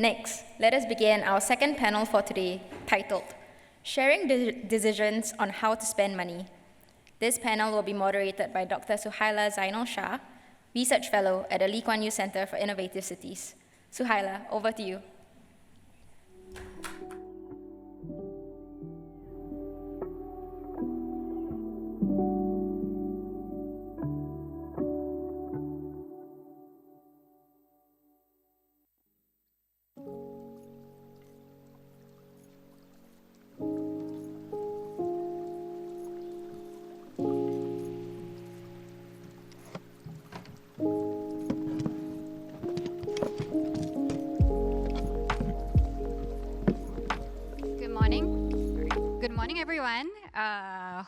Next, let us begin our second panel for today, titled Sharing Decisions on How to Spend Money. This panel will be moderated by Dr. Suhaila Zainal Shah, Research Fellow at the Lee Kuan Yew Center for Innovative Cities. Suhaila, over to you.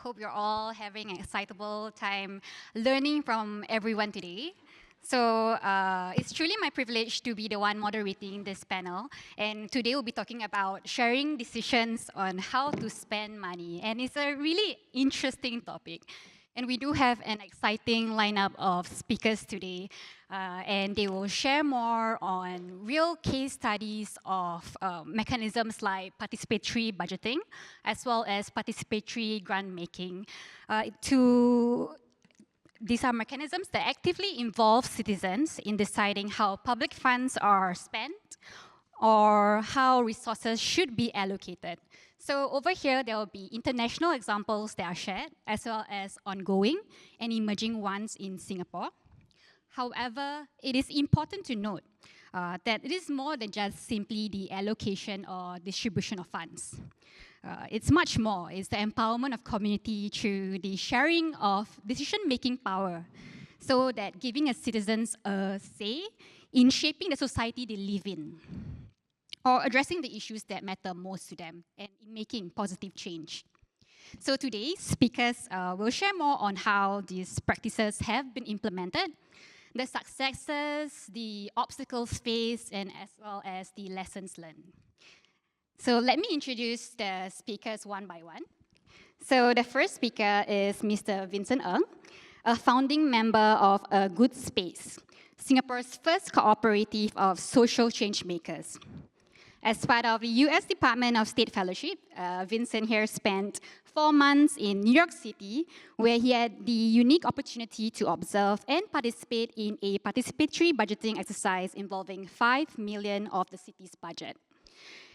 Hope you're all having an excitable time learning from everyone today. So it's truly my privilege to be the one moderating this panel. And today we'll be talking about sharing decisions on how to spend money. And it's a really interesting topic. And we do have an exciting lineup of speakers today. And they will share more on real case studies of mechanisms like participatory budgeting, as well as participatory grant making. These are mechanisms that actively involve citizens in deciding how public funds are spent or how resources should be allocated. So over here, there will be international examples that are shared, as well as ongoing and emerging ones in Singapore. However, it is important to note that it is more than just simply the allocation or distribution of funds. It's much more. It's the empowerment of community through the sharing of decision-making power, so that giving a citizens a say in shaping the society they live in, or addressing the issues that matter most to them, and in making positive change. So today, speakers will share more on how these practices have been implemented, the successes, the obstacles faced, and as well as the lessons learned. So let me introduce the speakers one by one. So the first speaker is Mr. Vincent Ng, a founding member of A Good Space, Singapore's first cooperative of social change makers. As part of the US Department of State Fellowship, Vincent here spent 4 months in New York City, where he had the unique opportunity to observe and participate in a participatory budgeting exercise involving 5 million of the city's budget.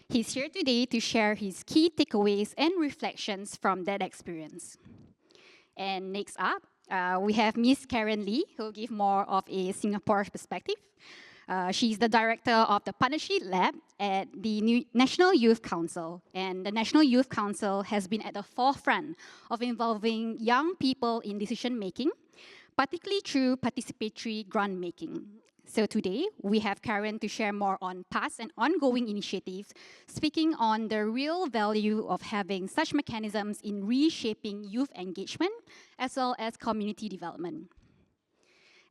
He's here today to share his key takeaways and reflections from that experience. And next up, we have Ms. Karen Lee, who will give more of a Singapore perspective. She's the director of the Partnership Lab at the National Youth Council. And the National Youth Council has been at the forefront of involving young people in decision-making, particularly through participatory grant-making. So today, we have Karen to share more on past and ongoing initiatives, speaking on the real value of having such mechanisms in reshaping youth engagement, as well as community development.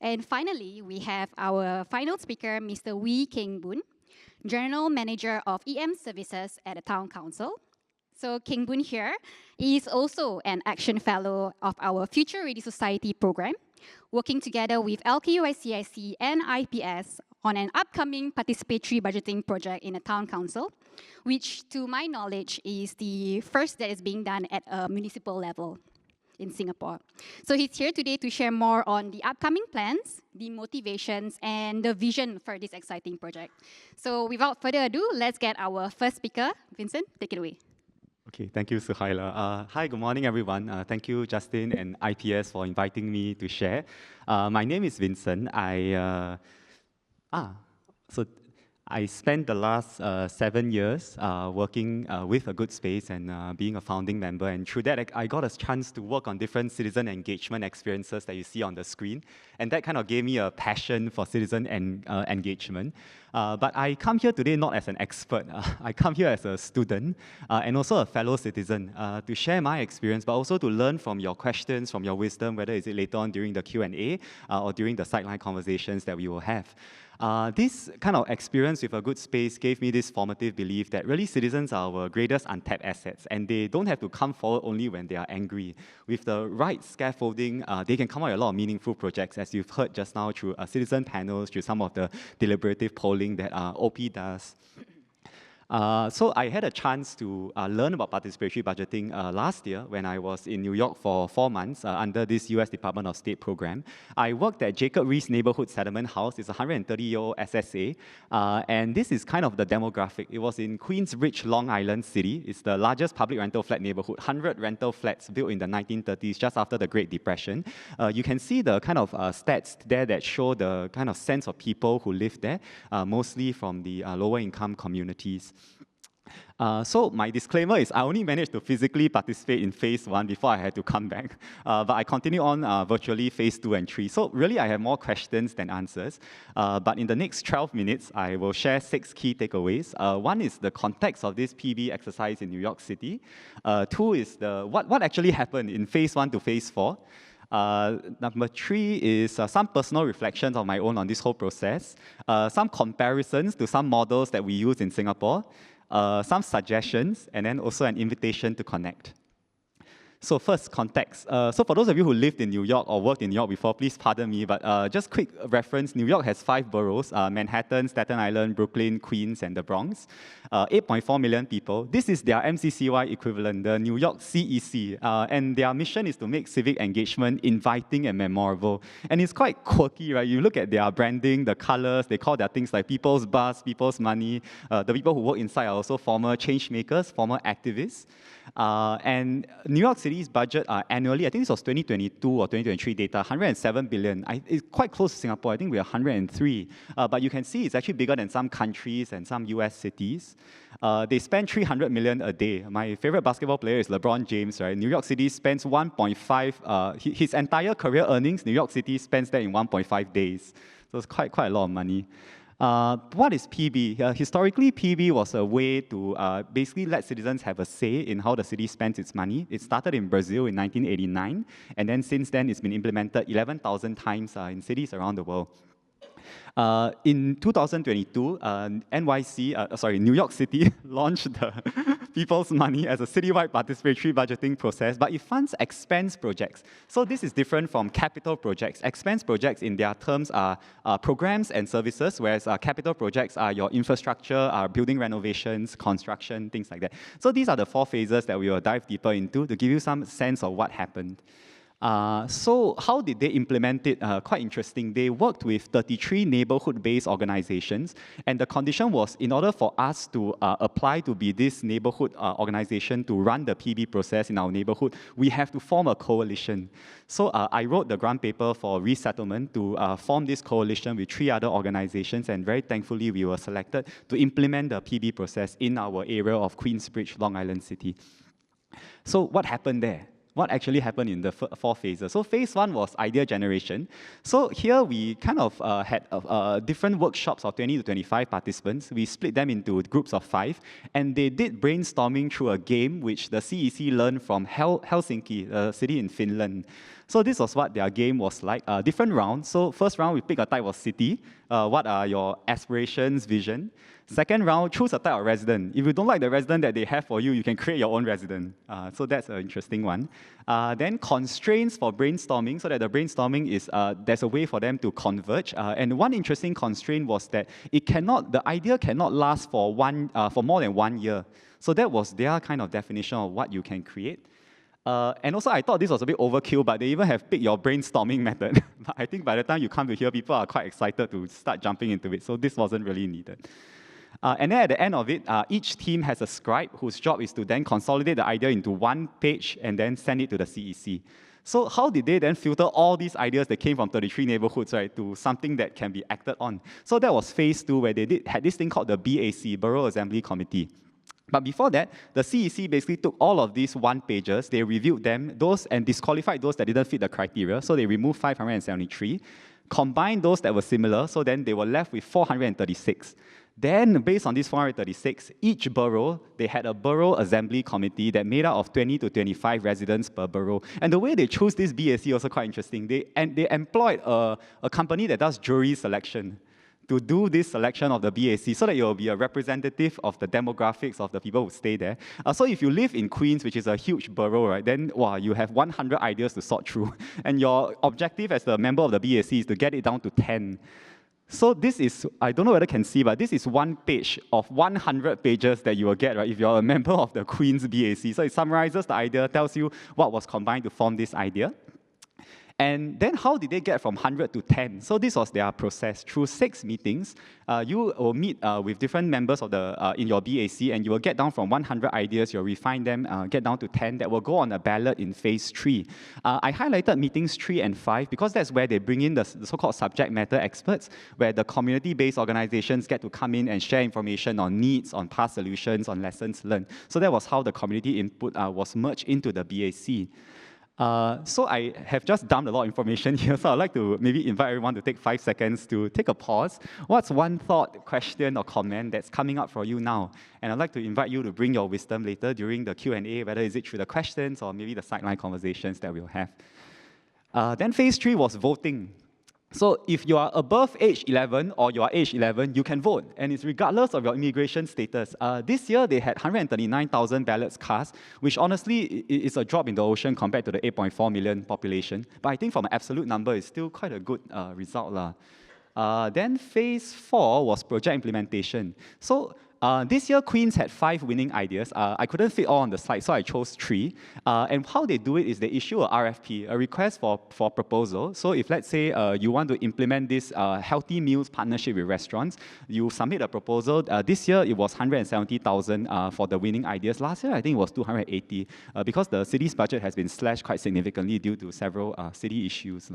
And finally, we have our final speaker, Mr. Wee Keng Boon, General Manager of EM Services at the Town Council. So Keng Boon here is also an Action Fellow of our Future Ready Society program, working together with LKUICIC and IPS on an upcoming participatory budgeting project in the Town Council, which, to my knowledge, is the first that is being done at a municipal level in Singapore. So he's here today to share more on the upcoming plans, the motivations, and the vision for this exciting project. So without further ado, let's get our first speaker. Vincent, take it away. Okay, thank you, Suhaila. Hi, good morning, everyone. Thank you, Justin and IPS, for inviting me to share. My name is Vincent. I spent the last 7 years working with A Good Space and being a founding member. And through that, I got a chance to work on different citizen engagement experiences that you see on the screen. And that kind of gave me a passion for citizen engagement. But I come here today not as an expert. I come here as a student and also a fellow citizen to share my experience, but also to learn from your questions, from your wisdom, whether it's later on during the Q&A or during the sideline conversations that we will have. This kind of experience with A Good Space gave me this formative belief that really citizens are our greatest untapped assets, and they don't have to come forward only when they are angry. With the right scaffolding, they can come out with a lot of meaningful projects, as you've heard just now through citizen panels, through some of the deliberative polling that OP does. So I had a chance to learn about participatory budgeting last year when I was in New York for 4 months under this US Department of State program. I worked at Jacob Riis Neighborhood Settlement House. It's a 130-year-old SSA. And this is kind of the demographic. It was in Queensbridge, Long Island City. It's the largest public rental flat neighborhood, 100 rental flats built in the 1930s, just after the Great Depression. You can see the kind of stats there that show the kind of sense of people who live there, mostly from the lower income communities. So my disclaimer is I only managed to physically participate in phase 1 before I had to come back. But I continue on virtually phase 2 and 3. So really I have more questions than answers. But in the next 12 minutes, I will share 6 key takeaways. One is the context of this PB exercise in New York City. 2 is what actually happened in phase 1 to phase 4. Number 3 is some personal reflections of my own on this whole process, some comparisons to some models that we use in Singapore, some suggestions, and then also an invitation to connect. So first, context. So for those of you who lived in New York or worked in New York before, please pardon me, but just quick reference, New York has 5 boroughs, Manhattan, Staten Island, Brooklyn, Queens, and the Bronx. 8.4 million people. This is their MCCY equivalent, the New York CEC, and their mission is to make civic engagement inviting and memorable. And it's quite quirky, right? You look at their branding, the colors, they call their things like people's bus, people's money. The people who work inside are also former change makers, former activists. And New York City's budget annually, I think this was 2022 or 2023 data, 107 billion. It's quite close to Singapore. I think we're 103. But you can see it's actually bigger than some countries and some US cities. They spend 300 million a day. My favorite basketball player is LeBron James, right? New York City spends 1.5, his entire career earnings, New York City spends that in 1.5 days. So it's quite a lot of money. What is PB? Historically, PB was a way to basically let citizens have a say in how the city spends its money. It started in Brazil in 1989, and then since then it's been implemented 11,000 times in cities around the world. In 2022, New York City launched the People's Money as a citywide participatory budgeting process, but it funds expense projects. So this is different from capital projects. Expense projects in their terms are programs and services, whereas capital projects are your infrastructure, building renovations, construction, things like that. So these are the 4 phases that we will dive deeper into to give you some sense of what happened. So how did they implement it? Quite interesting. They worked with 33 neighborhood-based organizations, and the condition was in order for us to apply to be this neighborhood organization to run the PB process in our neighborhood, we have to form a coalition. So I wrote the grant paper for resettlement to form this coalition with 3 other organizations, and very thankfully we were selected to implement the PB process in our area of Queensbridge, Long Island City. So what happened there? What actually happened in the 4 phases? So phase 1 was idea generation. So here we kind of had different workshops of 20 to 25 participants. We split them into groups of 5, and they did brainstorming through a game which the CEC learned from Helsinki, a city in Finland. So this was what their game was like. Different rounds. So first round, we pick a type of city. What are your aspirations, vision? Second round, choose a type of resident. If you don't like the resident that they have for you, you can create your own resident. So that's an interesting one. Then constraints for brainstorming, so that the brainstorming is, there's a way for them to converge. And one interesting constraint was that the idea cannot last for more than 1 year. So that was their kind of definition of what you can create. And also, I thought this was a bit overkill, but they even have picked your brainstorming method. But I think by the time you come to here, people are quite excited to start jumping into it. So this wasn't really needed. And then at the end of it, each team has a scribe whose job is to then consolidate the idea into 1 page and then send it to the CEC. So how did they then filter all these ideas that came from 33 neighborhoods, right, to something that can be acted on? So that was phase 2, where they had this thing called the BAC, Borough Assembly Committee. But before that, the CEC basically took all of these 1-pagers, they reviewed them, and disqualified those that didn't fit the criteria, so they removed 573, combined those that were similar, so then they were left with 436. Then, based on these 436, each borough, they had a borough assembly committee that made up of 20 to 25 residents per borough. And the way they chose this BAC also quite interesting. They employed a company that does jury selection to do this selection of the BAC so that it will be a representative of the demographics of the people who stay there. So if you live in Queens, which is a huge borough, right, then wow, you have 100 ideas to sort through. And your objective as a member of the BAC is to get it down to 10. So this is, I don't know whether you can see, but this is one page of 100 pages that you will get, right, if you're a member of the Queen's BAC. So it summarizes the idea, tells you what was combined to form this idea. And then how did they get from 100 to 10? So this was their process. Through 6 meetings, you will meet with different members of the in your BAC, and you will get down from 100 ideas, you'll refine them, get down to 10 that will go on a ballot in phase 3. I highlighted meetings 3 and 5 because that's where they bring in the so-called subject matter experts, where the community-based organizations get to come in and share information on needs, on past solutions, on lessons learned. So that was how the community input was merged into the BAC. So I have just dumped a lot of information here, so I'd like to maybe invite everyone to take 5 seconds to take a pause. What's one thought, question, or comment that's coming up for you now? And I'd like to invite you to bring your wisdom later during the Q&A, whether is it through the questions or maybe the sideline conversations that we'll have. Then phase 3 was voting. So if you are above age 11 or you are age 11, you can vote, and it's regardless of your immigration status. This year, they had 139,000 ballots cast, which honestly is a drop in the ocean compared to the 8.4 million population. But I think from an absolute number, it's still quite a good result. Then phase 4 was project implementation. So this year, Queens had 5 winning ideas. I couldn't fit all on the slide, so I chose 3. And how they do it is they issue a RFP, a request for proposal. So if, let's say, you want to implement this healthy meals partnership with restaurants, you submit a proposal. This year, it was 170,000 for the winning ideas. Last year, I think it was 280, because the city's budget has been slashed quite significantly due to several city issues.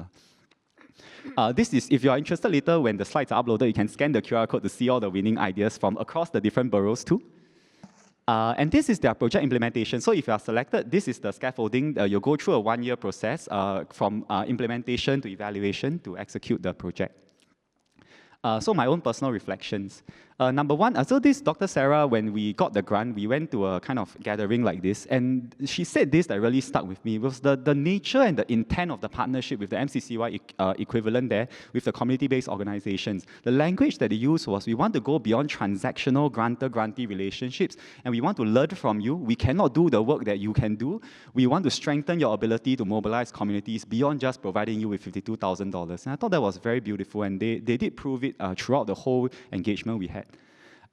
This is, if you are interested later, when the slides are uploaded, you can scan the QR code to see all the winning ideas from across the different boroughs too. And this is their project implementation. So if you are selected, this is the scaffolding. You'll go through a 1-year process from implementation to evaluation to execute the project. So my own personal reflections. Number 1, so this Dr. Sarah, when we got the grant, we went to a kind of gathering like this, and she said this that really stuck with me. It was the nature and the intent of the partnership with the MCCY equivalent there, with the community-based organizations. The language that they used was, we want to go beyond transactional grantor-grantee relationships, and we want to learn from you. We cannot do the work that you can do. We want to strengthen your ability to mobilize communities beyond just providing you with $52,000. And I thought that was very beautiful, and they did prove it throughout the whole engagement we had.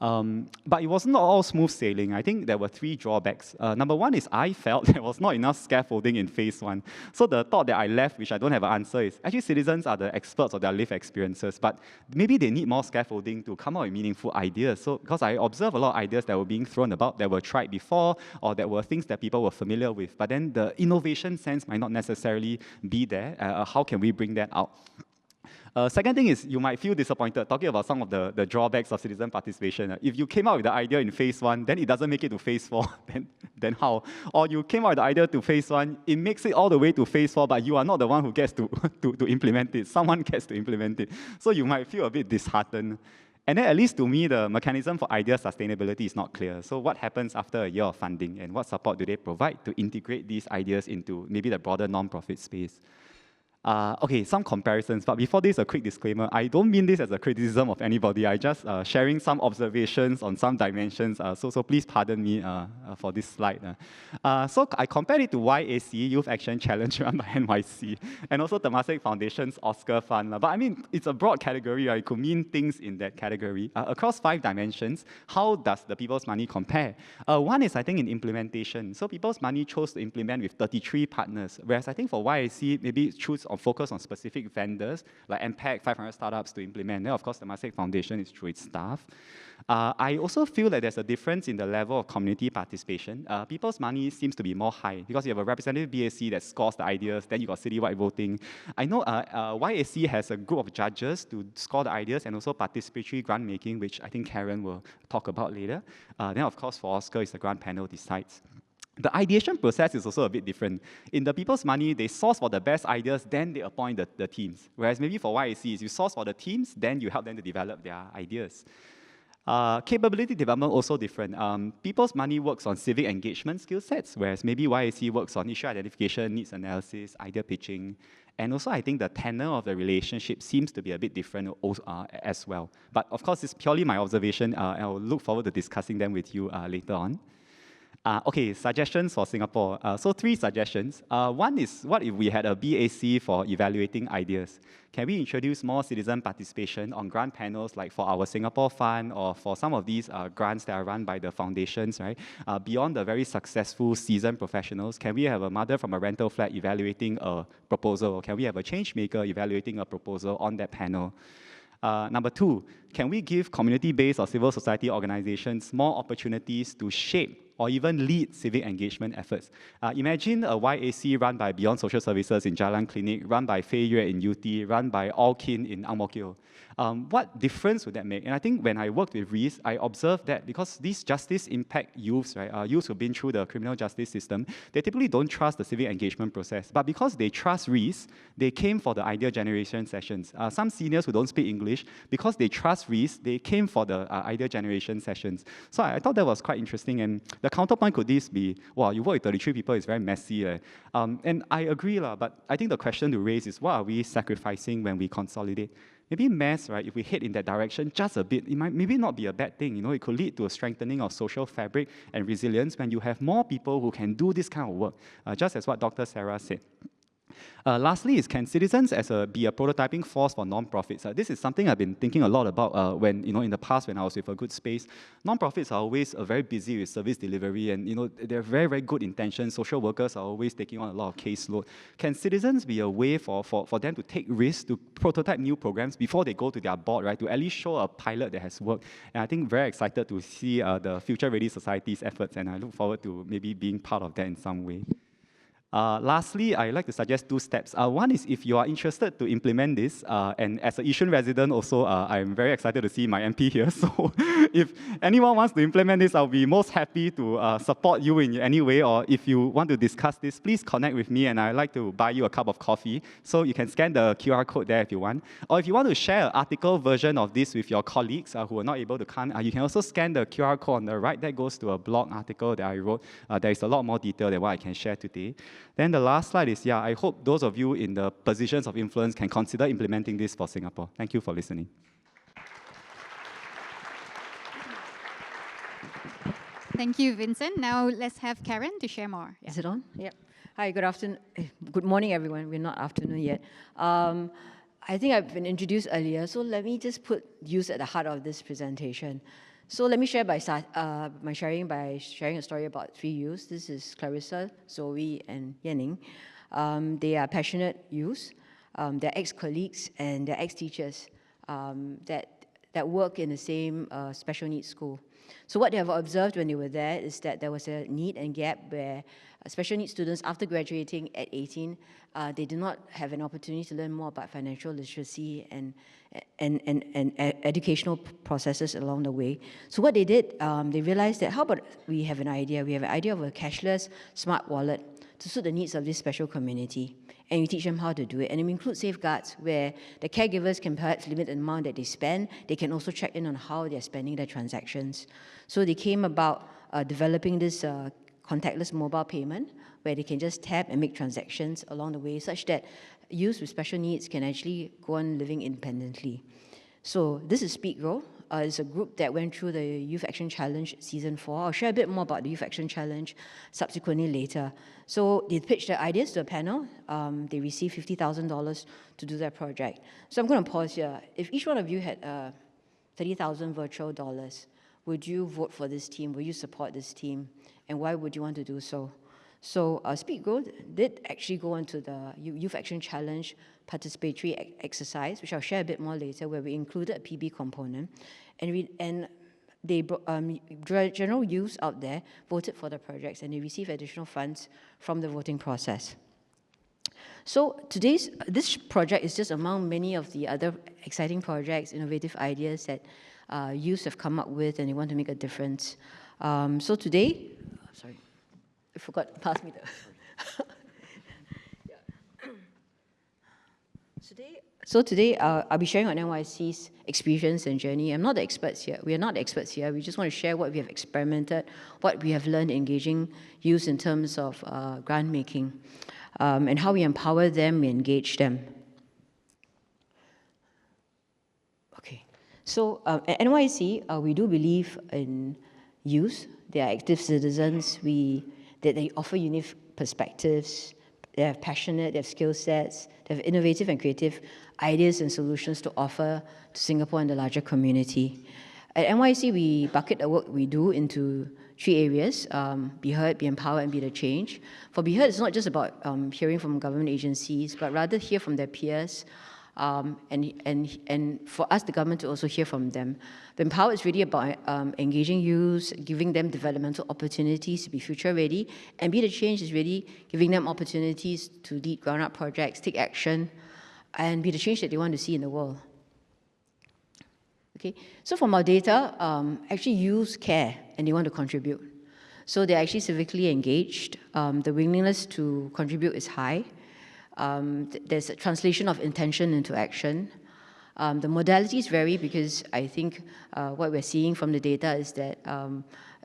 But it was not all smooth sailing. I think there were 3 drawbacks. Number 1 is I felt there was not enough scaffolding in phase 1. So the thought that I left, which I don't have an answer, is actually citizens are the experts of their lived experiences, but maybe they need more scaffolding to come up with meaningful ideas. So because I observed a lot of ideas that were being thrown about, that were tried before, or that were things that people were familiar with, but then the innovation sense might not necessarily be there. How can we bring that out? Second thing is, you might feel disappointed, talking about some of the drawbacks of citizen participation. If you came out with the idea in phase 1, then it doesn't make it to phase 4, then how? Or you came out with the idea to phase 1, it makes it all the way to phase 4, but you are not the one who gets to implement it. Someone gets to implement it. So you might feel a bit disheartened. And then, at least to me, the mechanism for idea sustainability is not clear. So what happens after a year of funding, and what support do they provide to integrate these ideas into maybe the broader non-profit space? Okay, some comparisons, but before this, a quick disclaimer. I don't mean this as a criticism of anybody. I just sharing some observations on some dimensions, so please pardon me for this slide. So I compared it to YAC, Youth Action Challenge run by NYC, and also Temasek Foundation's Oscar Fund. But I mean, it's a broad category, right? It could mean things in that category. Across 5 dimensions, how does the People's Money compare? One is, I think, in implementation. So People's Money chose to implement with 33 partners, whereas I think for YAC, maybe choose or focus on specific vendors, like MPAC, 500 startups to implement. Then, of course, the Temasek Foundation is through its staff. I also feel that there's a difference in the level of community participation. People's Money seems to be more high, because you have a representative BAC that scores the ideas, then you got citywide voting. I know YAC has a group of judges to score the ideas, and also participatory grant making, which I think Karen will talk about later. Then, of course, for Oscar, it's the grant panel decides. The ideation process is also a bit different. In the People's Money, they source for the best ideas, then they appoint the teams. Whereas maybe for YAC, is you source for the teams, then you help them to develop their ideas. Capability development also different. People's Money works on civic engagement skill sets, whereas maybe YAC works on issue identification, needs analysis, idea pitching. And also, I think the tenor of the relationship seems to be a bit different as well. But of course, it's purely my observation. I'll look forward to discussing them with you later on. Okay, suggestions for Singapore. So 3 suggestions. One is, what if we had a BAC for evaluating ideas? Can we introduce more citizen participation on grant panels, like for our Singapore Fund or for some of these grants that are run by the foundations, right? Beyond the very successful seasoned professionals, can we have a mother from a rental flat evaluating a proposal? Can we have a change maker evaluating a proposal on that panel? Number 2, can we give community-based or civil society organizations more opportunities to shape or even lead civic engagement efforts? Imagine a YAC run by Beyond Social Services in Jalan Klinik, run by Fei Yue in UT, run by All Kin in Ang Mo Kio. What difference would that make? And I think when I worked with REIS, I observed that because these justice impact youths, right, youths who've been through the criminal justice system, they typically don't trust the civic engagement process. But because they trust REIS, they came for the idea generation sessions. Some seniors who don't speak English, because they trust REIS, they came for the idea generation sessions. So I thought that was quite interesting. And the counterpoint could this be, wow, you work with 33 people, it's very messy. And I agree, but I think the question to raise is, what are we sacrificing when we consolidate? Maybe mass, right, if we head in that direction just a bit, it might maybe not be a bad thing. You know, it could lead to a strengthening of social fabric and resilience when you have more people who can do this kind of work, just as what Dr. Sarah said. Lastly is, can citizens be a prototyping force for non-profits? This is something I've been thinking a lot about when, in the past when I was with a good space. Non-profits are always very busy with service delivery, and they're very, very good intentions. Social workers are always taking on a lot of caseload. Can citizens be a way for them to take risks, to prototype new programs before they go to their board, right? To at least show a pilot that has worked. And I think very excited to see the Future Ready Society's efforts, and I look forward to maybe being part of that in some way. Lastly, I'd like to suggest 2 steps. One is, if you are interested to implement this, and as a Yishun resident also, I'm very excited to see my MP here. So if anyone wants to implement this, I'll be most happy to support you in any way. Or if you want to discuss this, please connect with me, and I'd like to buy you a cup of coffee. So you can scan the QR code there if you want. Or if you want to share an article version of this with your colleagues who are not able to come, you can also scan the QR code on the right. That goes to a blog article that I wrote. There is a lot more detail than what I can share today. Then the last slide is, I hope those of you in the positions of influence can consider implementing this for Singapore. Thank you for listening. Thank you, Vincent. Now let's have Karen to share more. Is it on? Yep. Hi, good afternoon. Good morning, everyone. We're not afternoon yet. I think I've been introduced earlier, so let me just put youth at the heart of this presentation. So let me share my sharing by sharing a story about 3 youths. This is Clarissa, Zoe, and Yanning. They are passionate youths. They're ex-colleagues and they're ex-teachers that work in the same special needs school. So what they have observed when they were there is that there was a need and gap where special needs students, after graduating at 18, they did not have an opportunity to learn more about financial literacy and educational processes along the way. So what they did, they realized that, how about we have an idea? We have an idea of a cashless smart wallet to suit the needs of this special community. And we teach them how to do it. And we include safeguards where the caregivers can perhaps limit the amount that they spend. They can also check in on how they're spending their transactions. So they came about developing this contactless mobile payment where they can just tap and make transactions along the way, such that youth with special needs can actually go on living independently. So this is Speak Grow. It's a group that went through the Youth Action Challenge Season 4. I'll share a bit more about the Youth Action Challenge subsequently later. So they pitched their ideas to a panel. They received $50,000 to do their project. So I'm going to pause here. If each one of you had 30,000 virtual dollars, would you vote for this team? Would you support this team? And why would you want to do so? So Speak Grow did actually go into the Youth Action Challenge participatory exercise, which I'll share a bit more later, where we included a PB component. And general youths out there voted for the projects, and they received additional funds from the voting process. So this project is just among many of the other exciting projects, innovative ideas that youths have come up with, and they want to make a difference. So today, sorry, I forgot, pass me the... So today, I'll be sharing on NYC's experience and journey. I'm not the experts here. We are not the experts here. We just want to share what we have experimented, what we have learned engaging youth in terms of grant making, and how we empower them, we engage them. Okay. So at NYC, we do believe in youth. They are active citizens. That they offer unique perspectives. They have passionate, they have skill sets, they have innovative and creative ideas and solutions to offer to Singapore and the larger community. At NYC, we bucket the work we do into 3 areas: be heard, be empowered, and be the change. For be heard, it's not just about hearing from government agencies, but rather hear from their peers, and for us, the government, to also hear from them. The empower is really about engaging youth, giving them developmental opportunities to be future ready, and be the change is really giving them opportunities to lead ground-up projects, take action, and be the change that they want to see in the world. Okay, so from our data, actually youth care and they want to contribute. So they're actually civically engaged. The willingness to contribute is high. There's a translation of intention into action. The modalities vary because I think what we're seeing from the data is that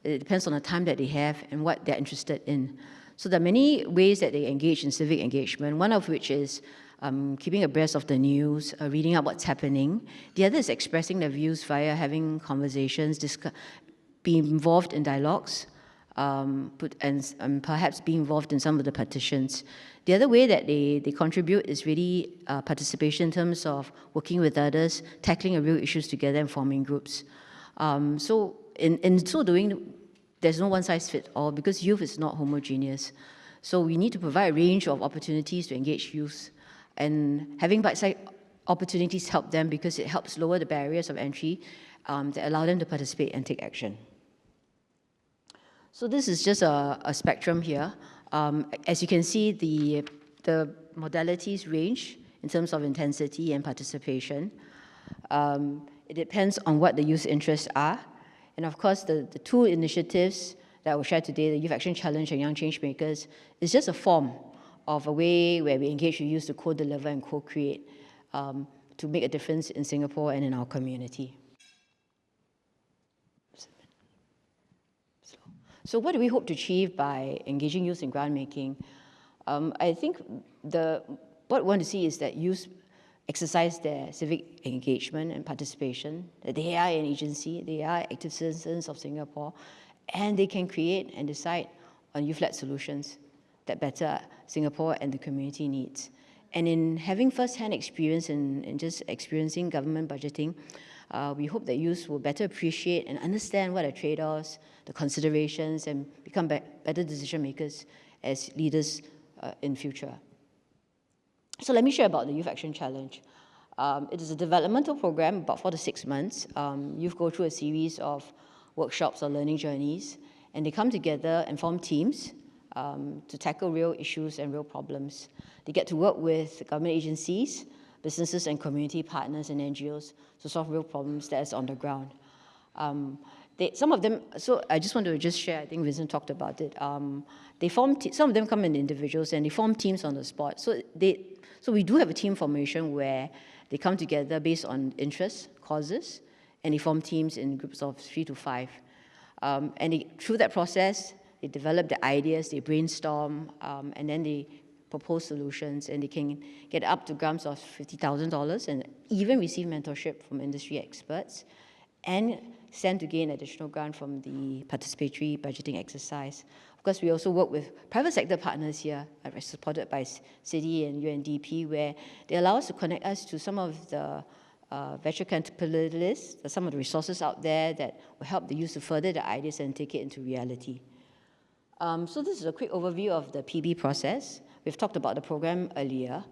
it depends on the time that they have and what they're interested in. So there are many ways that they engage in civic engagement, one of which is keeping abreast of the news, reading up what's happening. The other is expressing their views via having conversations, being involved in dialogues, and perhaps be involved in some of the petitions. The other way that they contribute is really participation in terms of working with others, tackling real issues together and forming groups. So in so doing, there's no one-size-fits-all because youth is not homogeneous. So we need to provide a range of opportunities to engage youth, and having bite-sized opportunities help them because it helps lower the barriers of entry that allow them to participate and take action. So this is just a spectrum here. As you can see, the modalities range in terms of intensity and participation. It depends on what the youth interests are. And of course, the 2 initiatives that I will share today, the Youth Action Challenge and Young Changemakers, is just a form of a way where we engage with youth to co-deliver and co-create to make a difference in Singapore and in our community. So what do we hope to achieve by engaging youth in grant making? I think what we want to see is that youth exercise their civic engagement and participation, that they are an agency, they are active citizens of Singapore, and they can create and decide on youth-led solutions that better Singapore and the community needs. And in having first-hand experience in just experiencing government budgeting, we hope that youth will better appreciate and understand what are trade-offs, the considerations, and become better decision makers as leaders in future. So let me share about the Youth Action Challenge. It is a developmental program, about 4 to 6 months. Youth go through a series of workshops or learning journeys, and they come together and form teams to tackle real issues and real problems. They get to work with government agencies, businesses and community partners and NGOs to solve real problems that is on the ground. Some of them, so I just want to share, I think Vincent talked about it. Some of them come in individuals and they form teams on the spot. So we do have a team formation where they come together based on interests, causes, and they form teams in groups of 3 to 5. And through that process, they develop the ideas, they brainstorm, and then they propose solutions, and they can get up to grants of $50,000 and even receive mentorship from industry experts and stand to gain additional grant from the participatory budgeting exercise. Of course, we also work with private sector partners here, supported by Citi and UNDP, where they allow us to connect us to some of the venture capitalists, some of the resources out there that will help the youth to further the ideas and take it into reality. So this is a quick overview of the PB process. We've talked about the program earlier.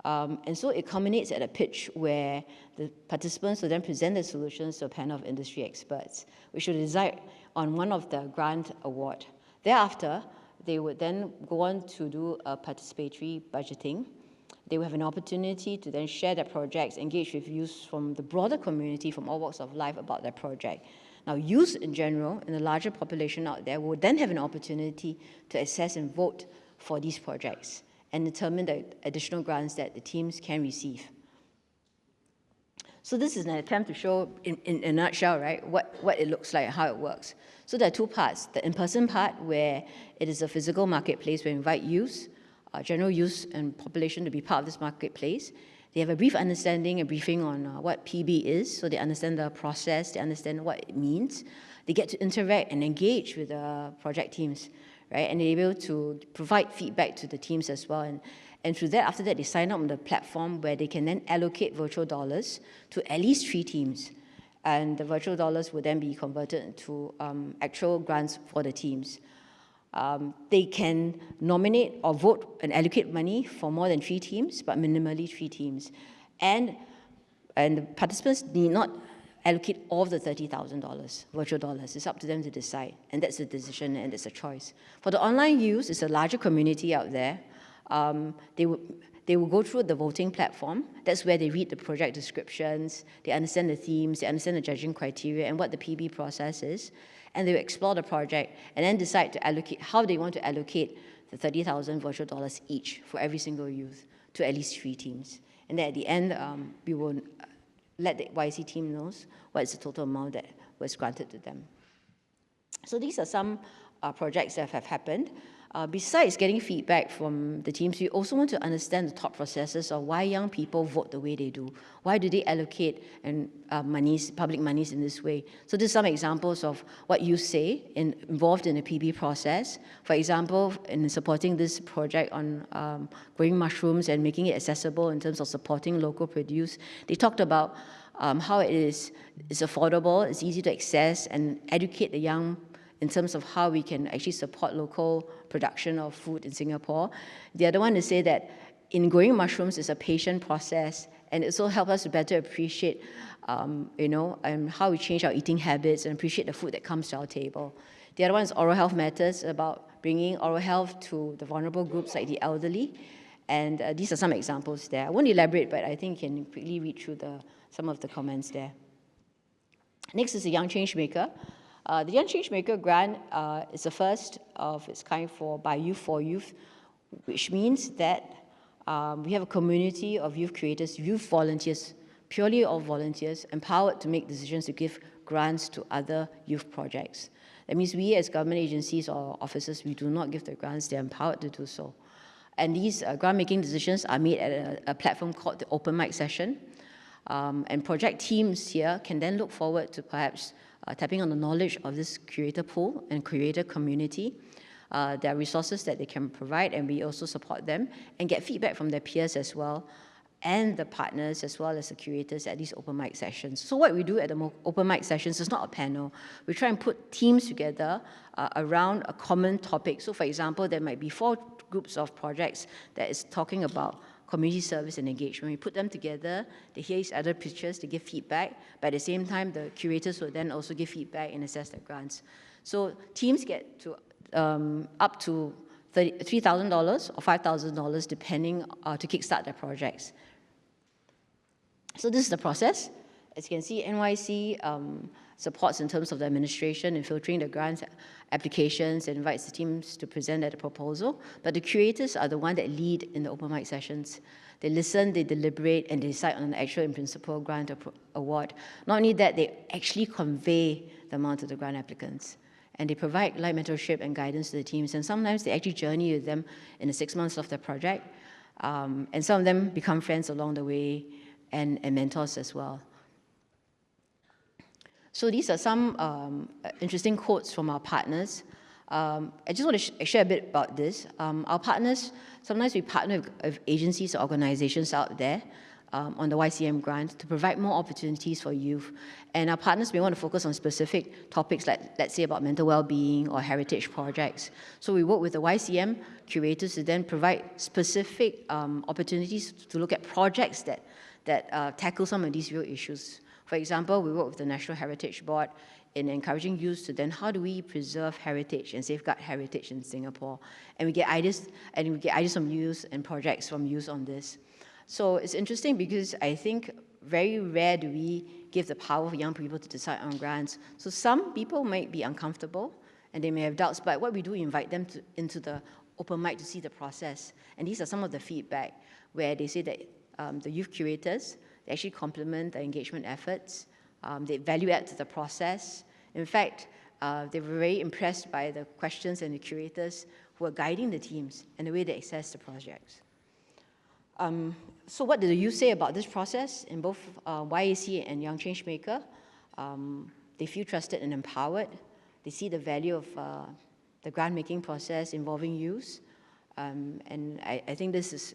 And so it culminates at a pitch where the participants will then present their solutions to a panel of industry experts, which will decide on one of the grant award. Thereafter, they would then go on to do a participatory budgeting. They will have an opportunity to then share their projects, engage with youth from the broader community, from all walks of life about their project. Now, youth in general, and the larger population out there, will then have an opportunity to assess and vote for these projects and determine the additional grants that the teams can receive. So this is an attempt to show, in a nutshell, right, what it looks like and how it works. So there are 2 parts. The in-person part, where it is a physical marketplace where we invite youth, general youth and population to be part of this marketplace. They have a brief understanding, a briefing on what PB is, so they understand the process, they understand what it means. They get to interact and engage with the project teams, right? And they're able to provide feedback to the teams as well. And through that, after that, they sign up on the platform where they can then allocate virtual dollars to at least 3 teams. And the virtual dollars would then be converted into actual grants for the teams. They can nominate or vote and allocate money for more than 3 teams, but minimally 3 teams. And the participants need not allocate all of the $30,000 virtual dollars. It's up to them to decide, and that's a decision and it's a choice. For the online use, it's a larger community out there. They will go through the voting platform. That's where they read the project descriptions, they understand the themes, they understand the judging criteria and what the PB process is, and they will explore the project and then decide to allocate how they want to allocate the 30,000 virtual dollars each for every single youth to at least 3 teams. And then at the end, we will let the YC team knows what is the total amount that was granted to them. So these are some projects that have happened. Besides getting feedback from the teams, we also want to understand the thought processes of why young people vote the way they do. Why do they allocate public monies in this way? So these are some examples of what you say involved in the PB process. For example, in supporting this project on growing mushrooms and making it accessible in terms of supporting local produce, they talked about how it's affordable, it's easy to access, and educate the young in terms of how we can actually support local production of food in Singapore. The other one is say that in growing mushrooms is a patient process, and it also helps us to better appreciate, how we change our eating habits and appreciate the food that comes to our table. The other one is oral health matters, about bringing oral health to the vulnerable groups like the elderly. And these are some examples there. I won't elaborate, but I think you can quickly read through some of the comments there. Next is the Young Changemaker. The Young Changemaker grant is the first of its kind by Youth for Youth, which means that we have a community of youth creators, youth volunteers, purely all volunteers, empowered to make decisions to give grants to other youth projects. That means we as government agencies or officers, we do not give the grants, they're empowered to do so. And these grant-making decisions are made at a platform called the Open Mic Session. And project teams here can then look forward to perhaps tapping on the knowledge of this creator pool and creator community. There are resources that they can provide, and we also support them and get feedback from their peers as well, and the partners as well as the curators at these open mic sessions. So what we do at the open mic sessions is not a panel. We try and put teams together around a common topic. So for example, there might be 4 groups of projects that is talking about community service and engagement. We put them together, they hear each other pitches, they give feedback, but at the same time, the curators will then also give feedback and assess their grants. So teams get to up to $3,000 or $5,000 depending to kickstart their projects. So this is the process. As you can see, NYC supports in terms of the administration and filtering the grants applications and invites the teams to present their proposal. But the curators are the ones that lead in the open mic sessions. They listen, they deliberate, and they decide on an actual in principle grant award. Not only that, they actually convey the amount to the grant applicants. And they provide light mentorship and guidance to the teams. And sometimes they actually journey with them in the 6 months of the project. And some of them become friends along the way and mentors as well. So these are some interesting quotes from our partners. I just want to share a bit about this. Our partners, sometimes we partner with agencies or organizations out there on the YCM grant to provide more opportunities for youth. And our partners may want to focus on specific topics like, let's say, about mental well-being or heritage projects. So we work with the YCM curators to then provide specific opportunities to look at projects that tackle some of these real issues. For example, we work with the National Heritage Board in encouraging youth to then how do we preserve heritage and safeguard heritage in Singapore. And we get ideas from youth and projects from youth on this. So it's interesting because I think very rare do we give the power for young people to decide on grants. So some people might be uncomfortable and they may have doubts, but what we do, we invite them into the open mic to see the process. And these are some of the feedback where they say that the youth curators, they actually complement the engagement efforts. They value add to the process. In fact, they were very impressed by the questions and the curators who are guiding the teams and the way they assess the projects. So what did the youth say about this process in both YAC and Young Changemaker? they feel trusted and empowered. They see the value of the grant-making process involving youth. And I think these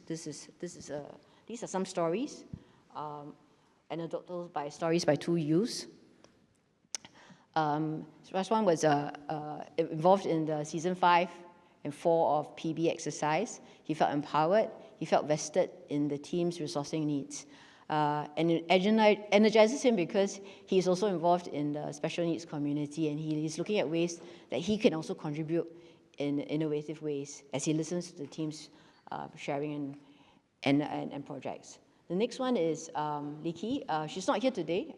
are some stories, anecdotal stories by two youths. Raswan was involved in the season 5 and 4 of PB exercise. He felt empowered. He felt vested in the team's resourcing needs. And it energizes him because he's also involved in the special needs community, and he's looking at ways that he can also contribute in innovative ways as he listens to the team's sharing and projects. The next one is Liki. She's not here today,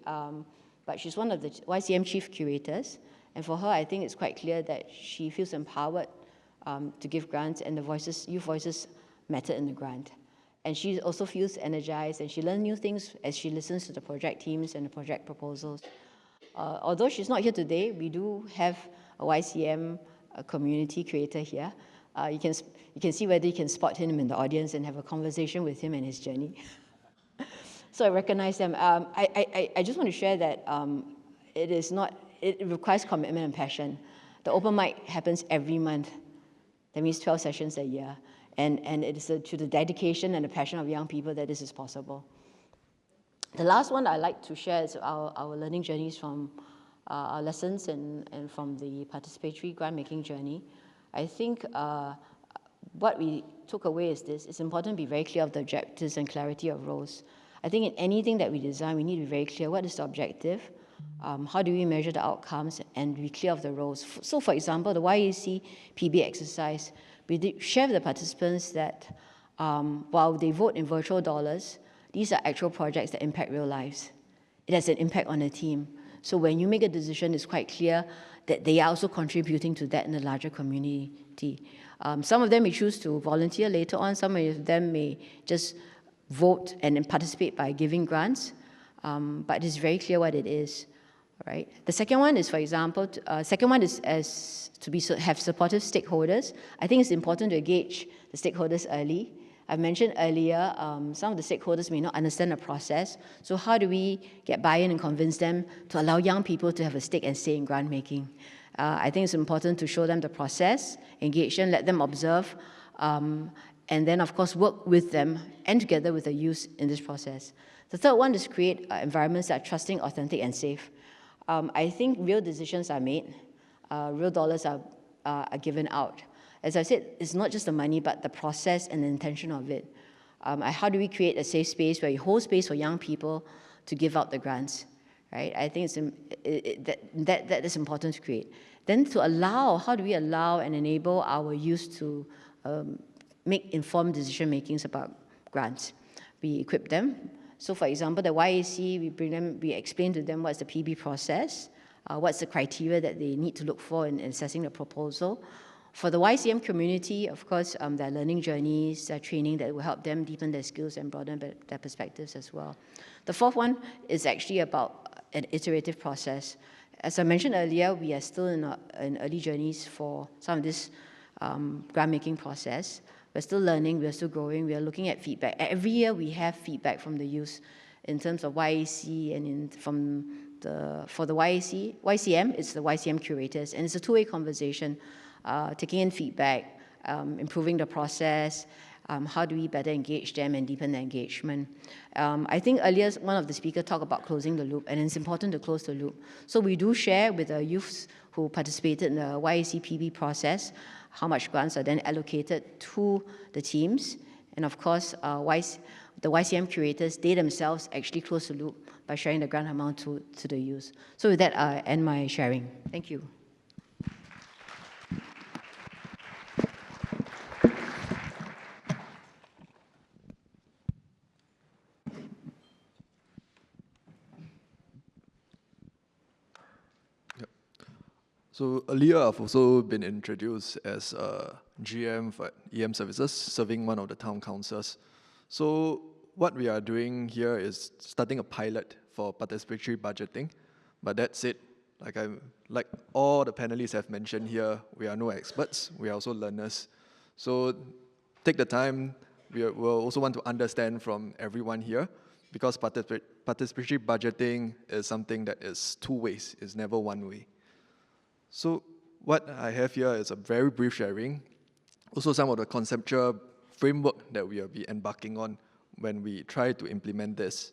but she's one of the YCM chief curators. And for her, I think it's quite clear that she feels empowered to give grants, and the youth voices matter in the grant. And she also feels energized, and she learns new things as she listens to the project teams and the project proposals. Although she's not here today, we do have a YCM community creator here. You can see whether you can spot him in the audience and have a conversation with him and his journey. So I recognize them. I just want to share that it requires commitment and passion. The open mic happens every month. That means 12 sessions a year. And it is to the dedication and the passion of young people that this is possible. The last one I'd like to share is our learning journeys from our lessons and from the participatory grant-making journey. I think what we took away is this: it's important to be very clear of the objectives and clarity of roles. I think in anything that we design, we need to be very clear. What is the objective? How do we measure the outcomes, and be clear of the roles? So for example, the YAC PB exercise, we share with the participants that while they vote in virtual dollars, these are actual projects that impact real lives. It has an impact on the team. So when you make a decision, it's quite clear that they are also contributing to that in the larger community. Some of them may choose to volunteer later on. Some of them may just vote and participate by giving grants, but it's very clear what it is. Right. The second one is, for example, have supportive stakeholders. I think it's important to engage the stakeholders early. I mentioned earlier, some of the stakeholders may not understand the process. So how do we get buy-in and convince them to allow young people to have a stake and say in grant making? I think it's important to show them the process, engage them, let them observe, and then, of course, work with them and together with the youth in this process. The third one is create environments that are trusting, authentic, and safe. I think real decisions are made, real dollars are given out. As I said, it's not just the money, but the process and the intention of it. How do we create a safe space where we hold space for young people to give out the grants, right? I think that is important to create. Then how do we allow and enable our youth to make informed decision makings about grants? We equip them. So for example, the YAC, we explain to them what's the PB process, what's the criteria that they need to look for in assessing the proposal. For the YCM community, of course, there are learning journeys, training that will help them deepen their skills and broaden their perspectives as well. The fourth one is actually about an iterative process. As I mentioned earlier, we are still in early journeys for some of this grant-making process. We're still learning, we're still growing, we are looking at feedback. Every year we have feedback from the youth in terms of YAC and for the YCM, it's the YCM curators, and it's a two-way conversation, taking in feedback, improving the process, how do we better engage them and deepen the engagement. I think earlier one of the speakers talked about closing the loop, and it's important to close the loop. So we do share with the youths who participated in the YAC PB process how much grants are then allocated to the teams. And of course, the YCM curators, they themselves actually close the loop by sharing the grant amount to the youth. So with that, I end my sharing. Thank you. So earlier, I've also been introduced as a GM for EM Services, serving one of the town councils. So what we are doing here is starting a pilot for participatory budgeting. But that's it. Like all the panelists have mentioned here, we are no experts. We are also learners. So take the time. We'll also want to understand from everyone here because participatory budgeting is something that is two ways, it's never one way. So what I have here is a very brief sharing, also some of the conceptual framework that we will be embarking on when we try to implement this.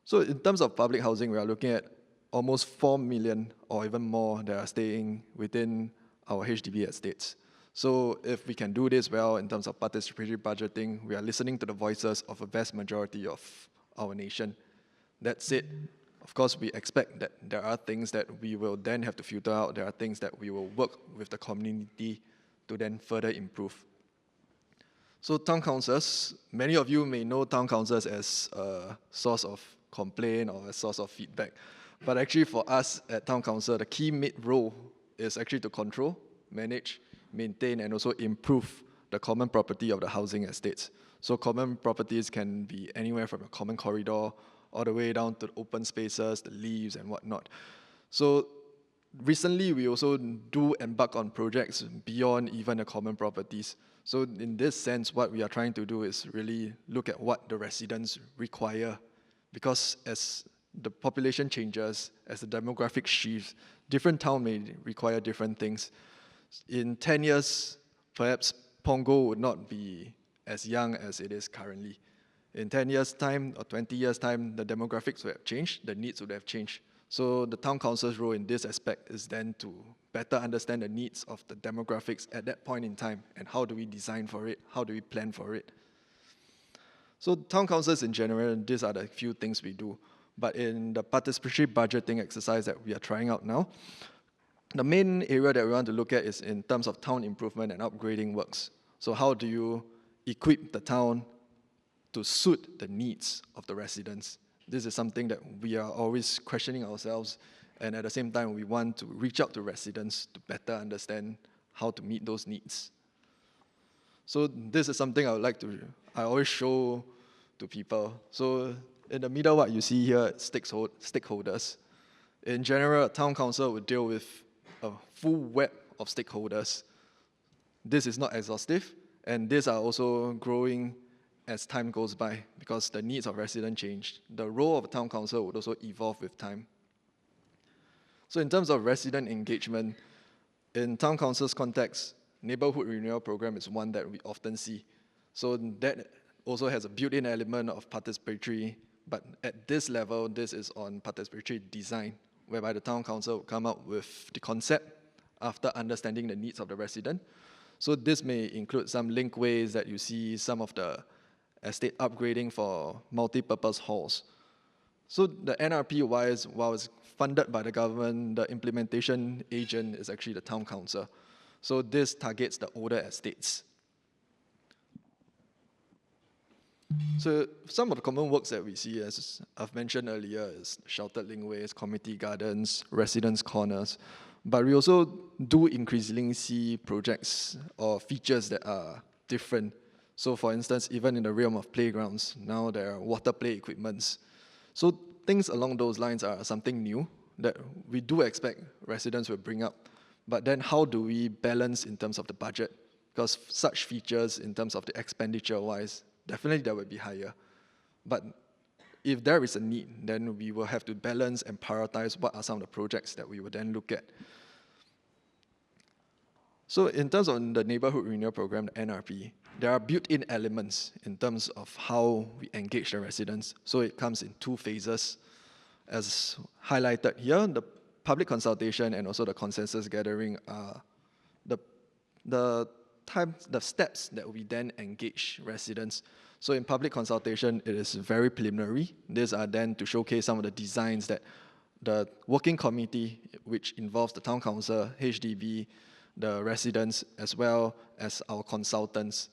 So in terms of public housing, we are looking at almost 4 million or even more that are staying within our HDB estates. So if we can do this well in terms of participatory budgeting, we are listening to the voices of a vast majority of our nation. That said, of course, we expect that there are things that we will then have to filter out. There are things that we will work with the community to then further improve. So town councils, many of you may know town councils as a source of complaint or a source of feedback. But actually for us at town council, the key role is actually to control, manage, maintain, and also improve the common property of the housing estates. So common properties can be anywhere from a common corridor all the way down to the open spaces, the leaves and whatnot. So recently, we also do embark on projects beyond even the common properties. So in this sense, what we are trying to do is really look at what the residents require, because as the population changes, as the demographic shifts, different towns may require different things. In 10 years, perhaps Punggol would not be as young as it is currently. In 10 years' time or 20 years' time, the demographics would have changed, the needs would have changed. So the town council's role in this aspect is then to better understand the needs of the demographics at that point in time, and how do we design for it, how do we plan for it. So town councils in general, these are the few things we do. But in the participatory budgeting exercise that we are trying out now, the main area that we want to look at is in terms of town improvement and upgrading works. So how do you equip the town to suit the needs of the residents? This is something that we are always questioning ourselves, and at the same time, we want to reach out to residents to better understand how to meet those needs. So this is something I always show to people. So in the middle, what you see here, stakeholders. In general, a town council would deal with a full web of stakeholders. This is not exhaustive, and these are also growing as time goes by, because the needs of residents change. The role of a town council would also evolve with time. So in terms of resident engagement, in town council's context, neighborhood renewal program is one that we often see. So that also has a built-in element of participatory, but at this level, this is on participatory design, whereby the town council will come up with the concept after understanding the needs of the resident. So this may include some linkways that you see, some of the estate upgrading for multi-purpose halls. So the NRP-wise, while it's funded by the government, the implementation agent is actually the town council. So this targets the older estates. So some of the common works that we see, as I've mentioned earlier, is sheltered linkways, community gardens, residence corners. But we also do increasingly see projects or features that are different. So for instance, even in the realm of playgrounds, now there are water play equipments. So things along those lines are something new that we do expect residents will bring up. But then how do we balance in terms of the budget? Because such features in terms of the expenditure-wise, definitely that would be higher. But if there is a need, then we will have to balance and prioritize what are some of the projects that we will then look at. So in terms of the Neighborhood Renewal Program, the NRP, there are built-in elements in terms of how we engage the residents. So it comes in two phases. As highlighted here, the public consultation and also the consensus gathering are the steps that we then engage residents. So in public consultation, it is very preliminary. These are then to showcase some of the designs that the working committee, which involves the town council, HDB, the residents, as well as our consultants,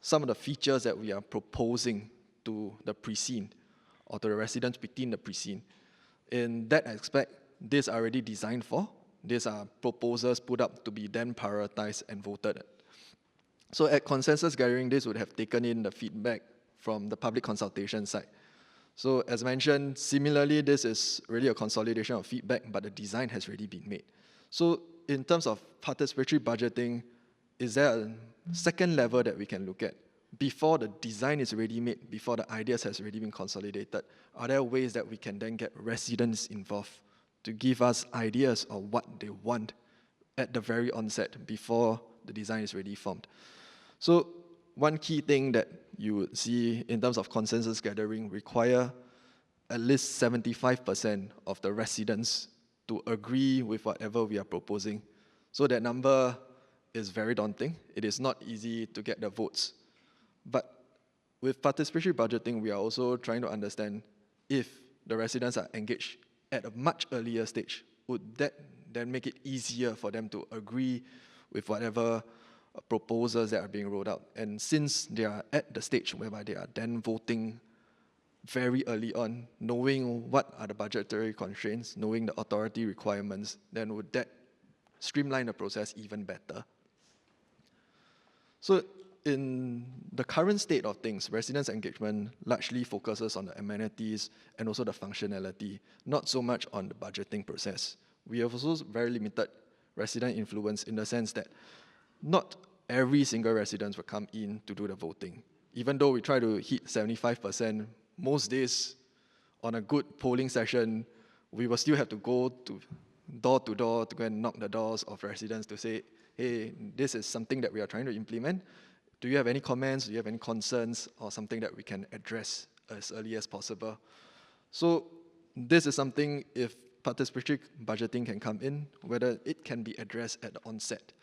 some of the features that we are proposing to the precinct or to the residents within the precinct. In that aspect, these are already designed for. These are proposals put up to be then prioritized and voted. So at consensus gathering, this would have taken in the feedback from the public consultation side. So as mentioned, similarly, this is really a consolidation of feedback, but the design has already been made. So in terms of participatory budgeting, is there a second level that we can look at, before the design is already made, before the ideas has already been consolidated, are there ways that we can then get residents involved to give us ideas of what they want at the very onset, before the design is already formed? So one key thing that you would see in terms of consensus gathering require at least 75% of the residents to agree with whatever we are proposing. So that number is very daunting. It is not easy to get the votes. But with participatory budgeting, we are also trying to understand if the residents are engaged at a much earlier stage, would that then make it easier for them to agree with whatever proposals that are being rolled out? And since they are at the stage whereby they are then voting very early on, knowing what are the budgetary constraints, knowing the authority requirements, then would that streamline the process even better? So in the current state of things, residents' engagement largely focuses on the amenities and also the functionality, not so much on the budgeting process. We have also very limited resident influence in the sense that not every single resident will come in to do the voting. Even though we try to hit 75%, most days on a good polling session, we will still have to go to door to go and knock the doors of residents to say, hey, this is something that we are trying to implement. Do you have any comments? Do you have any concerns, or something that we can address as early as possible? So this is something, if participatory budgeting can come in, whether it can be addressed at the onset.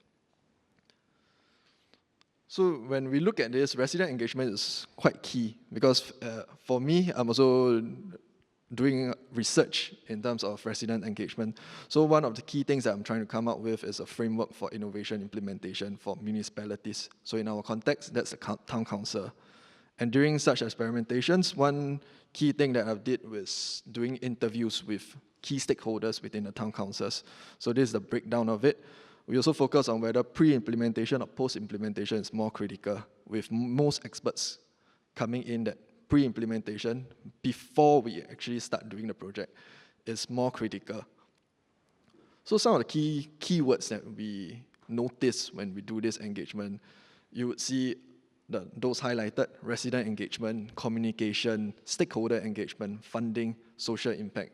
So when we look at this, resident engagement is quite key, because for me, I'm also doing research in terms of resident engagement. So one of the key things that I'm trying to come up with is a framework for innovation implementation for municipalities. So in our context, that's the town council. And during such experimentations, one key thing that I did was doing interviews with key stakeholders within the town councils. So this is the breakdown of it. We also focus on whether pre-implementation or post-implementation is more critical, with most experts coming in that pre-implementation, before we actually start doing the project, is more critical. So some of the keywords that we notice when we do this engagement, you would see those highlighted: resident engagement, communication, stakeholder engagement, funding, social impact.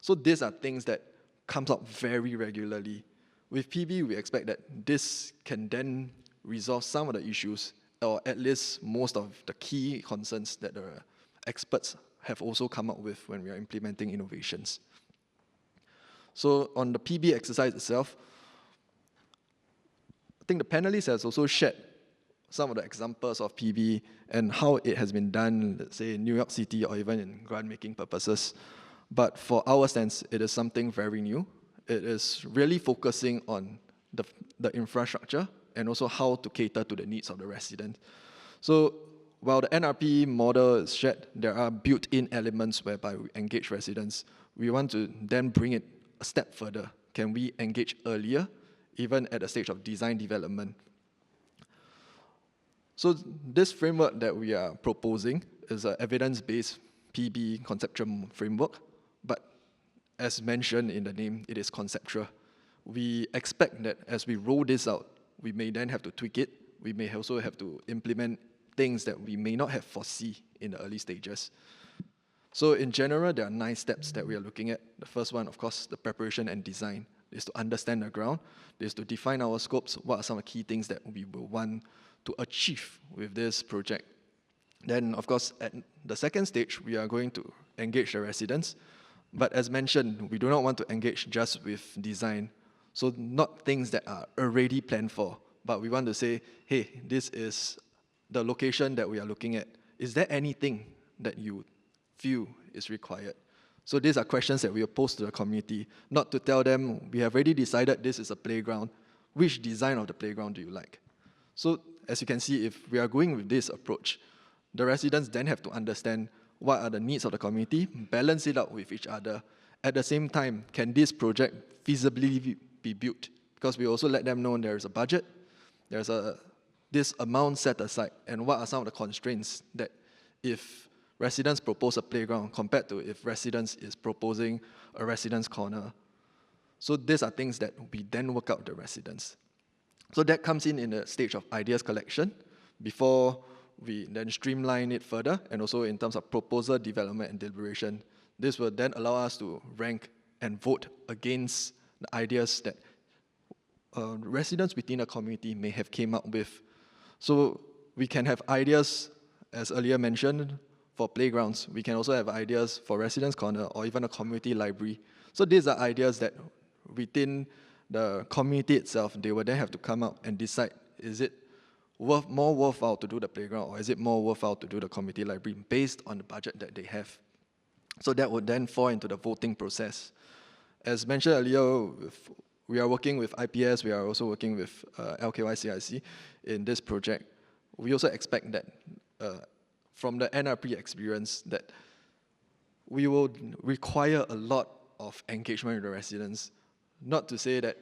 So these are things that comes up very regularly. With PB, we expect that this can then resolve some of the issues, or at least most of the key concerns that the experts have also come up with when we are implementing innovations. So on the PB exercise itself, I think the panelists has also shared some of the examples of PB and how it has been done, let's say in New York City or even in grant-making purposes. But for our stance, it is something very new. It is really focusing on the infrastructure and also how to cater to the needs of the residents. So while the NRP model is shared, there are built-in elements whereby we engage residents. We want to then bring it a step further. Can we engage earlier, even at the stage of design development? So this framework that we are proposing is an evidence-based PB conceptual framework, but as mentioned in the name, it is conceptual. We expect that as we roll this out, we may then have to tweak it. We may also have to implement things that we may not have foreseen in the early stages. So in general, there are 9 steps that we are looking at. The first one, of course, the preparation and design, is to understand the ground, is to define our scopes, what are some of the key things that we will want to achieve with this project. Then, of course, at the second stage, we are going to engage the residents. But as mentioned, we do not want to engage just with design. So not things that are already planned for, but we want to say, hey, this is the location that we are looking at. Is there anything that you feel is required? So these are questions that we will pose to the community, not to tell them, we have already decided this is a playground. Which design of the playground do you like? So as you can see, if we are going with this approach, the residents then have to understand what are the needs of the community, balance it out with each other. At the same time, can this project feasibly be built? Because we also let them know there is a budget, there's this amount set aside, and what are some of the constraints that if residents propose a playground compared to if residents is proposing a residence corner. So these are things that we then work out with the residents. So that comes in the stage of ideas collection before we then streamline it further, and also in terms of proposal development and deliberation. This will then allow us to rank and vote against the ideas that residents within a community may have came up with. So we can have ideas, as earlier mentioned, for playgrounds. We can also have ideas for residents' corner or even a community library. So these are ideas that within the community itself, they will then have to come out and decide, is it more worthwhile to do the playground, or is it more worthwhile to do the community library based on the budget that they have? So that would then fall into the voting process. As mentioned earlier, we are working with IPS, we are also working with LKYCIC in this project. We also expect that from the NRP experience that we will require a lot of engagement with the residents. Not to say that,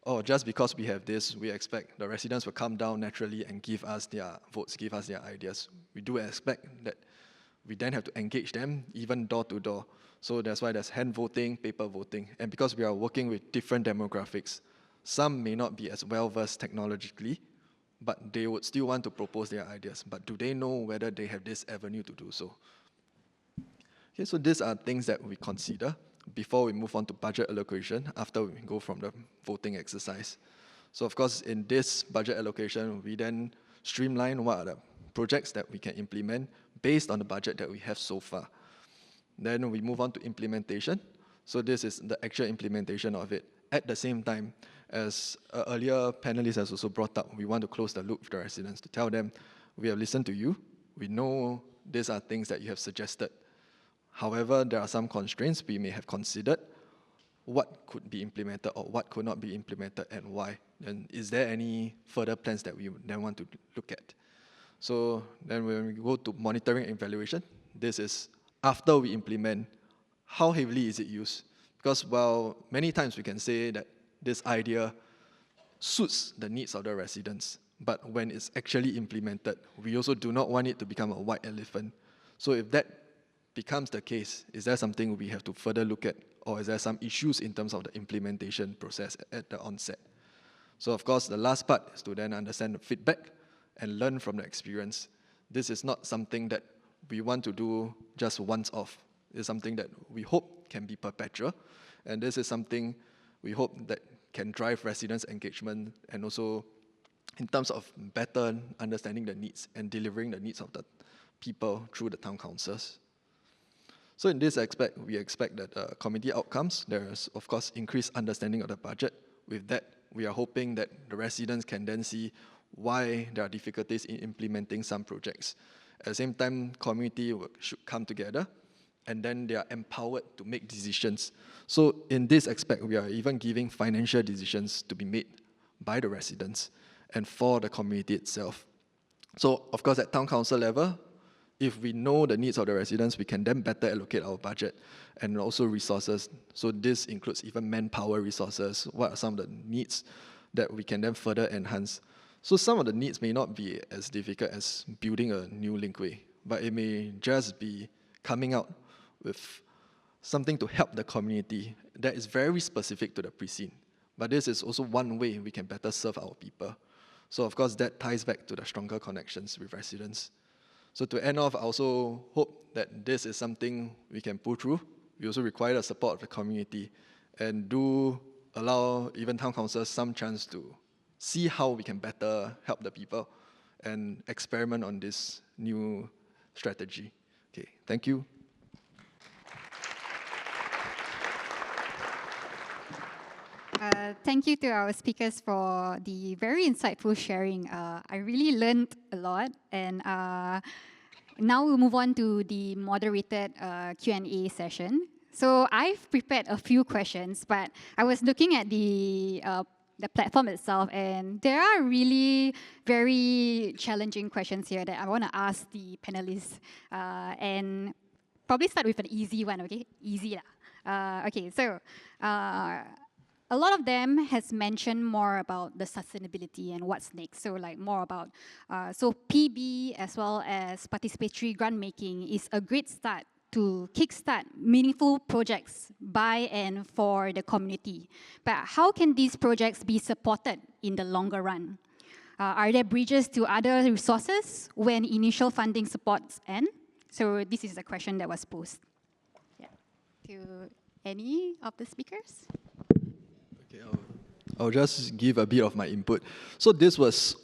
oh, just because we have this, we expect the residents will come down naturally and give us their votes, give us their ideas. We do expect that we then have to engage them, even door to door. So that's why there's hand voting, paper voting. And because we are working with different demographics, some may not be as well-versed technologically, but they would still want to propose their ideas. But do they know whether they have this avenue to do so? Okay, so these are things that we consider before we move on to budget allocation, after we go from the voting exercise. So of course, in this budget allocation, we then streamline what are the projects that we can implement based on the budget that we have so far. Then we move on to implementation. So this is the actual implementation of it. At the same time, as earlier panelists has also brought up, we want to close the loop with the residents to tell them, we have listened to you, we know these are things that you have suggested. However, there are some constraints we may have considered. What could be implemented or what could not be implemented and why? And is there any further plans that we then want to look at? So then when we go to monitoring and evaluation, this is after we implement, how heavily is it used? Because while many times we can say that this idea suits the needs of the residents, but when it's actually implemented, we also do not want it to become a white elephant. So if that becomes the case, is there something we have to further look at, or is there some issues in terms of the implementation process at the onset? So of course, the last part is to then understand the feedback and learn from the experience. This is not something that we want to do just once off. It's something that we hope can be perpetual, and this is something we hope that can drive residents' engagement and also in terms of better understanding the needs and delivering the needs of the people through the town councils. So in this aspect, we expect that community outcomes, there is of course increased understanding of the budget. With that, we are hoping that the residents can then see why there are difficulties in implementing some projects. At the same time, community should come together and then they are empowered to make decisions. So in this aspect, we are even giving financial decisions to be made by the residents and for the community itself. So of course, at town council level, if we know the needs of the residents, we can then better allocate our budget and also resources. So this includes even manpower resources. What are some of the needs that we can then further enhance? So some of the needs may not be as difficult as building a new linkway, but it may just be coming out with something to help the community that is very specific to the precinct. But this is also one way we can better serve our people. So of course, that ties back to the stronger connections with residents. So to end off, I also hope that this is something we can pull through. We also require the support of the community and do allow even town councils some chance to see how we can better help the people and experiment on this new strategy. Okay, thank you. Thank you to our speakers for the very insightful sharing. I really learned a lot, and now we'll move on to the moderated Q&A session. So I've prepared a few questions, but I was looking at the platform itself, and there are really very challenging questions here that I want to ask the panelists, and probably start with an easy one, okay? Easy lah. Okay, so a lot of them has mentioned more about the sustainability and what's next. So like more about, so PB as well as participatory grant making is a great start to kickstart meaningful projects by and for the community. But how can these projects be supported in the longer run? Are there bridges to other resources when initial funding supports end? So this is the question that was posed. Yeah. To any of the speakers? Okay, I'll just give a bit of my input. So this was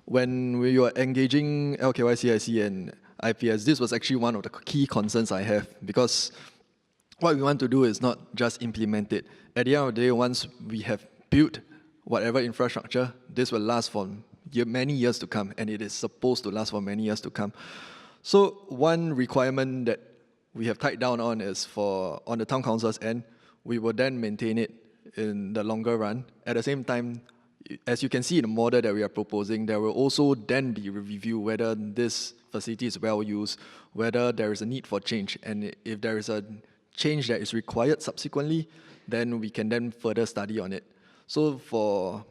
when we were engaging LKYCIC and IPS, this was actually one of the key concerns I have, because what we want to do is not just implement it. At the end of the day, once we have built whatever infrastructure, this will last for many years to come, and it is supposed to last for many years to come. So one requirement that we have tied down on is on the town council's end, we will then maintain it in the longer run. At the same time, as you can see in the model that we are proposing, there will also then be a review whether this facility is well used, whether there is a need for change, and if there is a change that is required subsequently, then we can then further study on it. So for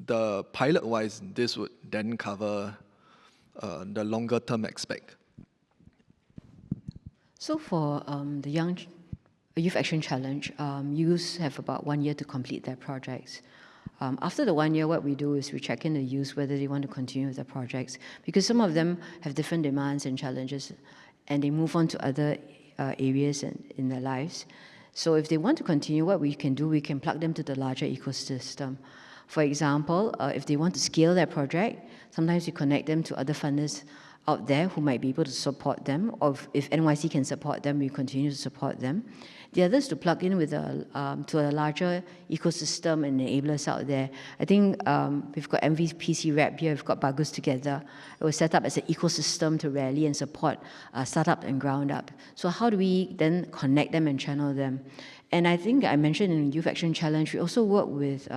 the pilot-wise, this would then cover the longer-term aspect. So for the Youth Action Challenge, youths have about 1 year to complete their projects. After the 1 year, what we do is we check in the youth whether they want to continue with their projects, because some of them have different demands and challenges, and they move on to other areas in their lives. So if they want to continue, what we can do, we can plug them to the larger ecosystem. For example, if they want to scale their project, sometimes we connect them to other funders out there who might be able to support them, or if NYC can support them, we continue to support them. The others to plug in with to a larger ecosystem and enablers out there. I think we've got MVPC Rep here, we've got Bagus Together. It was set up as an ecosystem to rally and support startup and ground up. So how do we then connect them and channel them? And I think I mentioned in Youth Action Challenge, we also work with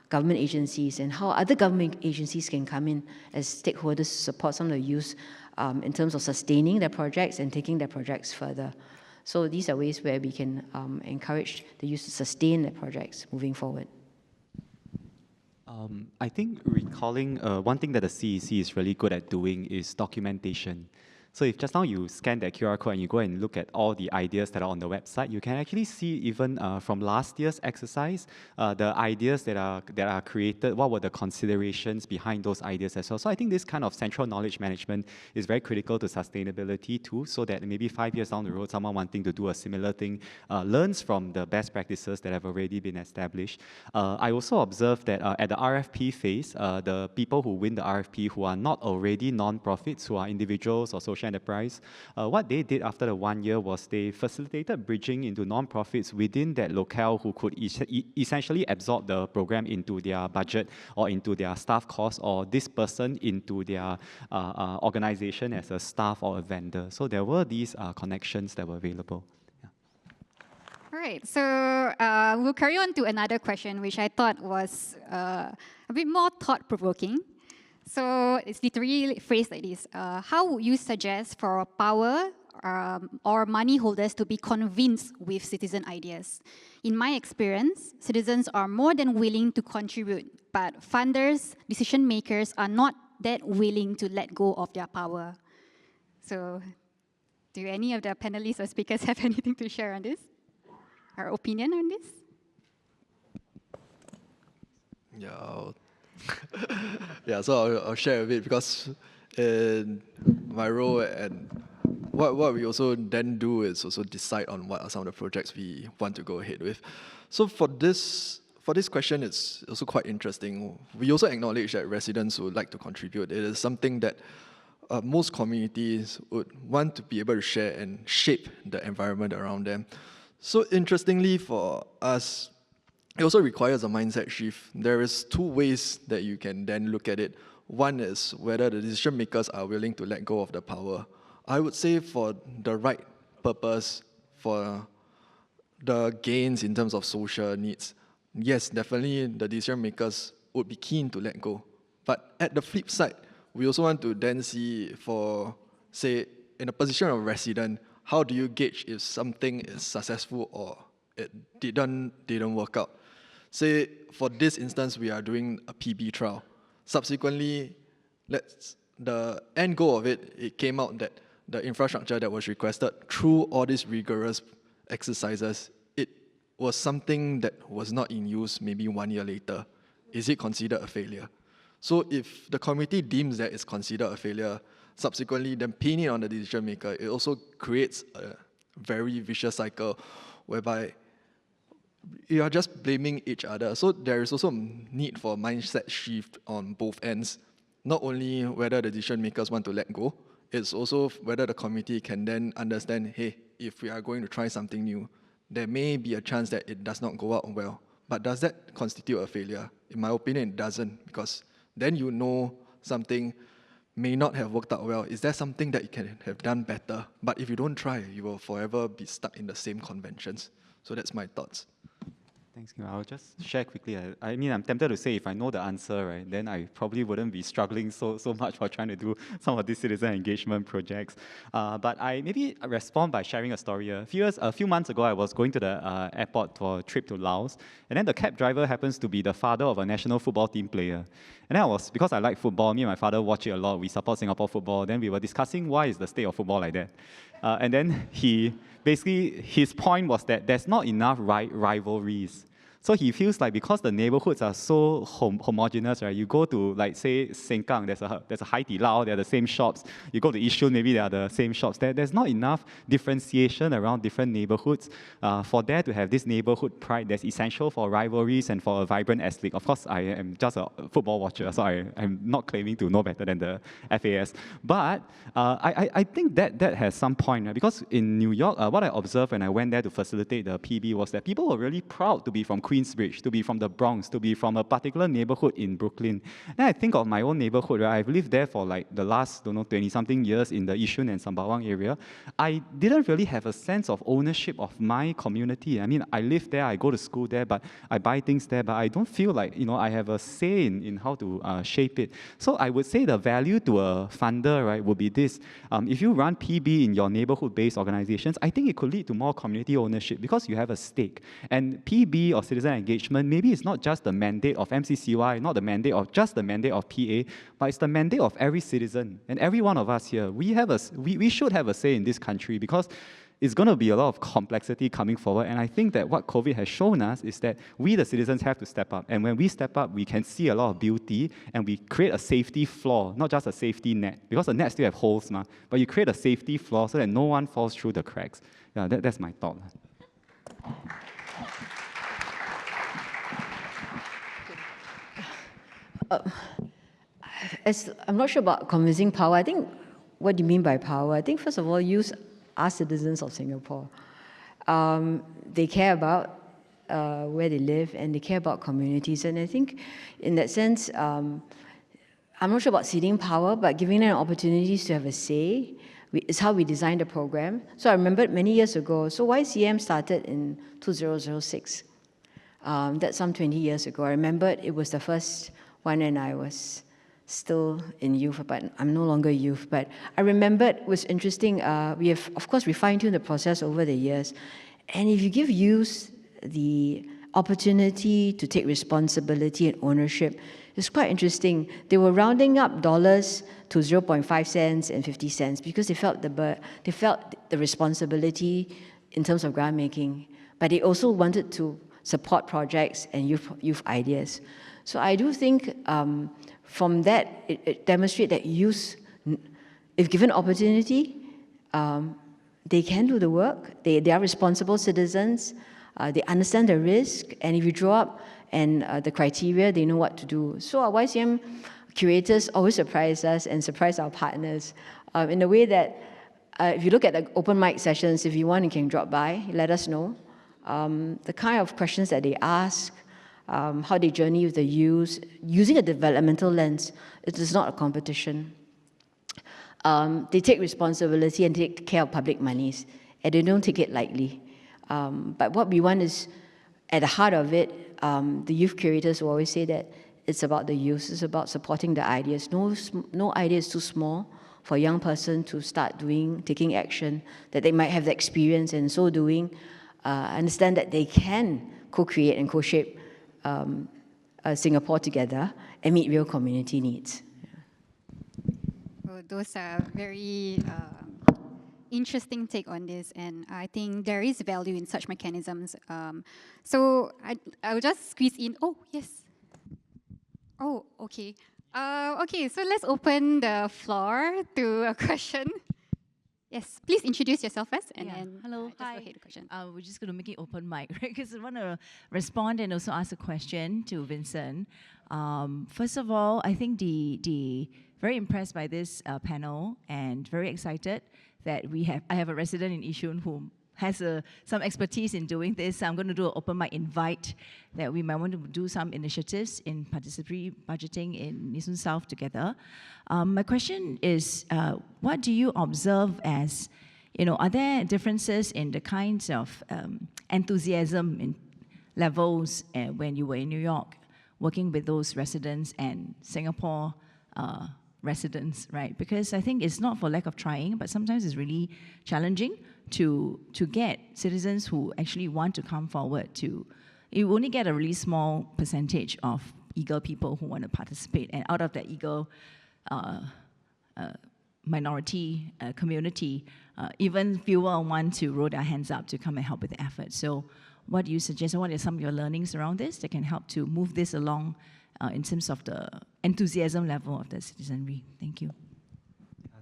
government agencies and how other government agencies can come in as stakeholders to support some of the youth in terms of sustaining their projects and taking their projects further. So these are ways where we can encourage the youth to sustain their projects moving forward. I think recalling one thing that the CEC is really good at doing is documentation. So if just now you scan that QR code and you go and look at all the ideas that are on the website, you can actually see even from last year's exercise, the ideas that are created, what were the considerations behind those ideas as well. So I think this kind of central knowledge management is very critical to sustainability too, so that maybe 5 years down the road, someone wanting to do a similar thing learns from the best practices that have already been established. I also observed that at the RFP phase, the people who win the RFP who are not already non-profits, who are individuals or social enterprise, what they did after the 1 year was they facilitated bridging into non-profits within that locale who could essentially absorb the program into their budget or into their staff costs, or this person into their organization as a staff or a vendor. So there were these connections that were available. All right, so we'll carry on to another question, which I thought was a bit more thought-provoking. So it's literally phrased like this. How would you suggest for power or money holders to be convinced with citizen ideas? In my experience, citizens are more than willing to contribute, but funders, decision makers are not that willing to let go of their power. So do any of the panelists or speakers have anything to share on this? Our opinion on this? Yeah, so I'll share a bit, because in my role, and what we also then do is also decide on what are some of the projects we want to go ahead with. So for this question, it's also quite interesting. We also acknowledge that residents would like to contribute. It is something that most communities would want to be able to share and shape the environment around them. So interestingly for us, it also requires a mindset shift. There is two ways that you can then look at it. One is whether the decision makers are willing to let go of the power. I would say for the right purpose, for the gains in terms of social needs, yes, definitely the decision makers would be keen to let go. But at the flip side, we also want to then see for, say, in a position of resident, how do you gauge if something is successful or it didn't work out? Say, for this instance, we are doing a PB trial. Subsequently, the end goal of it came out that the infrastructure that was requested through all these rigorous exercises, it was something that was not in use maybe 1 year later. Is it considered a failure? So if the committee deems that it's considered a failure, subsequently then pin it on the decision maker, it also creates a very vicious cycle whereby you are just blaming each other. So there is also a need for a mindset shift on both ends. Not only whether the decision makers want to let go, it's also whether the committee can then understand, hey, if we are going to try something new, there may be a chance that it does not go out well. But does that constitute a failure? In my opinion, it doesn't, because then you know something may not have worked out well. Is there something that you can have done better? But if you don't try, you will forever be stuck in the same conventions. So that's my thoughts. Thanks, Kim. I'll just share quickly. I mean, I'm tempted to say if I know the answer, right, then I probably wouldn't be struggling so much for trying to do some of these citizen engagement projects. But I maybe respond by sharing a story. A few months ago, I was going to the airport for a trip to Laos, and then the cab driver happens to be the father of a national football team player. And then because I like football, me and my father watch it a lot. We support Singapore football. Then we were discussing why is the state of football like that. And then his point was that there's not enough rivalries. So he feels like because the neighborhoods are so homogeneous, right? You go to, like, say, Sengkang, there's a Hai Di Lao, they're the same shops. You go to Yishun, maybe they are the same shops. There's not enough differentiation around different neighborhoods for there to have this neighborhood pride that's essential for rivalries and for a vibrant S-League. Of course, I am just a football watcher, so I'm not claiming to know better than the FAS. But I think that has some point, right? Because in New York, what I observed when I went there to facilitate the PB was that people were really proud to be from Queensbridge, to be from the Bronx, to be from a particular neighborhood in Brooklyn. Then I think of my own neighborhood, right? I've lived there for like the last, 20-something years in the Yishun and Sembawang area. I didn't really have a sense of ownership of my community. I mean, I live there, I go to school there, but I buy things there, but I don't feel like, I have a say in how to shape it. So I would say the value to a funder, right, would be this. If you run PB in your neighborhood-based organizations, I think it could lead to more community ownership because you have a stake. And PB or citizen engagement, maybe it's not just the mandate of MCCY, not the mandate of just the mandate of PA, but it's the mandate of every citizen. And every one of us here, we should have a say in this country because it's going to be a lot of complexity coming forward. And I think that what COVID has shown us is that we, the citizens, have to step up. And when we step up, we can see a lot of beauty and we create a safety floor, not just a safety net, because the net still have holes, but you create a safety floor so that no one falls through the cracks. Yeah, that's my thought. I'm not sure about convincing power. I think, what do you mean by power? I think, first of all, use are citizens of Singapore. They care about where they live and they care about communities. And I think in that sense, I'm not sure about ceding power, but giving them opportunities to have a say is how we designed the program. So I remember many years ago, so YCM started in 2006. That's some 20 years ago. I remember it was the first one and I was still in youth, but I'm no longer youth. But I remember it was interesting. We have, of course, we fine-tuned the process over the years. And if you give youth the opportunity to take responsibility and ownership, it's quite interesting. They were rounding up dollars to 0.5 cents and 50 cents because they felt the responsibility in terms of grant making, but they also wanted to support projects and youth ideas. So I do think from that, it demonstrates that youth, if given opportunity, they can do the work. They are responsible citizens. They understand the risk, and if you draw up and the criteria, they know what to do. So our YCM curators always surprise us and surprise our partners in the way that if you look at the open mic sessions, if you want, you can drop by, let us know. The kind of questions that they ask, how they journey with the youth, using a developmental lens. It is not a competition. They take responsibility and take care of public monies, and they don't take it lightly. But what we want is, at the heart of it, the youth curators will always say that it's about the youth, it's about supporting the ideas. No idea is too small for a young person to start taking action, that they might have the experience, and so doing, understand that they can co-create and co-shape Singapore together and meet real community needs. Well, those are very interesting take on this, and I think there is value in such mechanisms. So I will just squeeze in. Oh, yes. Oh, okay. Okay, so let's open the floor to a question. Yes, please introduce yourself first, and then hello, just hi. go ahead with the question. We're just going to make it open mic, right? Because I want to respond and also ask a question to Vincent. First of all, I think the very impressed by this panel and very excited that I have a resident in Yishun who has some expertise in doing this. So I'm going to do an open mic invite that we might want to do some initiatives in participatory budgeting in Yishun South together. My question is, what do you observe as, are there differences in the kinds of enthusiasm in levels when you were in New York, working with those residents and Singapore residents, right? Because I think it's not for lack of trying, but sometimes it's really challenging to get citizens who actually want to come forward to. You only get a really small percentage of eager people who want to participate, and out of that eager minority community, even fewer want to roll their hands up to come and help with the effort. So what do you suggest, and what are some of your learnings around this that can help to move this along in terms of the enthusiasm level of the citizenry? Thank you.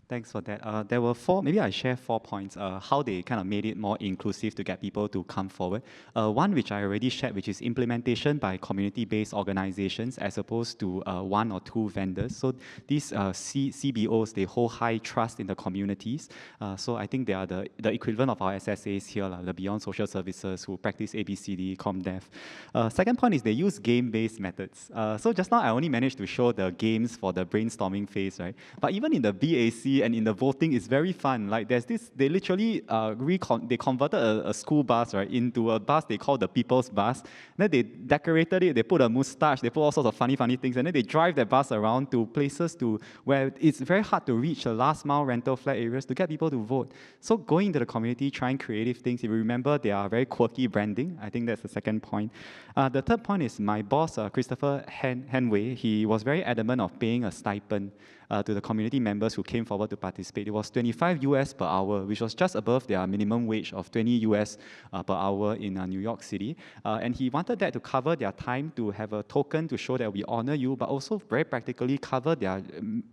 Thanks for that. There were maybe I share 4 points, how they kind of made it more inclusive to get people to come forward. One which I already shared, which is implementation by community-based organizations as opposed to 1 or 2 vendors. So these CBOs, they hold high trust in the communities. So I think they are the equivalent of our SSAs here, the Beyond Social Services, who practice ABCD, ComDev. Second point is they use game-based methods. So just now I only managed to show the games for the brainstorming phase, right? But even in the BAC, and in the voting, it's very fun. Like there's this, they literally they converted a school bus, right, into a bus they call the People's Bus. Then they decorated it, they put a mustache, they put all sorts of funny things, and then they drive that bus around to places where it's very hard to reach the last mile rental flat areas to get people to vote. So going into the community, trying creative things. If you remember, they are very quirky branding. I think that's the second point. The third point is my boss, Christopher Henway, he was very adamant of paying a stipend to the community members who came forward to participate. It was 25 US per hour, which was just above their minimum wage of 20 US per hour in New York City. And he wanted that to cover their time, to have a token to show that we honor you, but also very practically cover their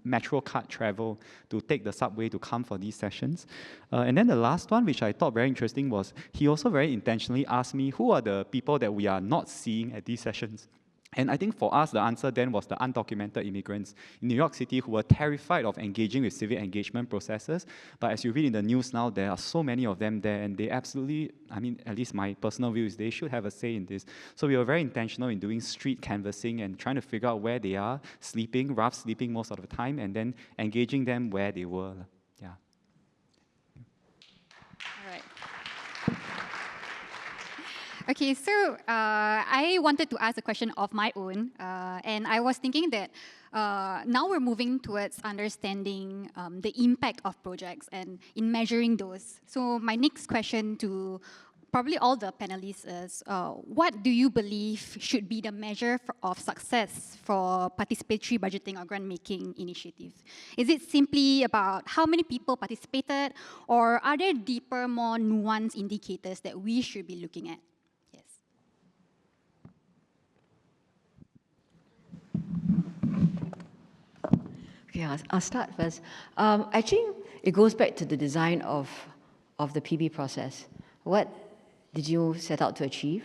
metro card travel to take the subway to come for these sessions. And then the last one, which I thought very interesting, was he also very intentionally asked me, who are the people that we are not seeing at these sessions? And I think for us, the answer then was the undocumented immigrants in New York City who were terrified of engaging with civic engagement processes. But as you read in the news now, there are so many of them there, and they absolutely, I mean, at least my personal view is they should have a say in this. So we were very intentional in doing street canvassing and trying to figure out where they are, rough sleeping most of the time, and then engaging them where they were. Yeah. All right. Okay, so I wanted to ask a question of my own, and I was thinking that now we're moving towards understanding the impact of projects and in measuring those. So my next question to probably all the panelists is, what do you believe should be the measure of success for participatory budgeting or grant-making initiatives? Is it simply about how many people participated, or are there deeper, more nuanced indicators that we should be looking at? Okay, I'll start first. Actually, it goes back to the design of the PB process. What did you set out to achieve?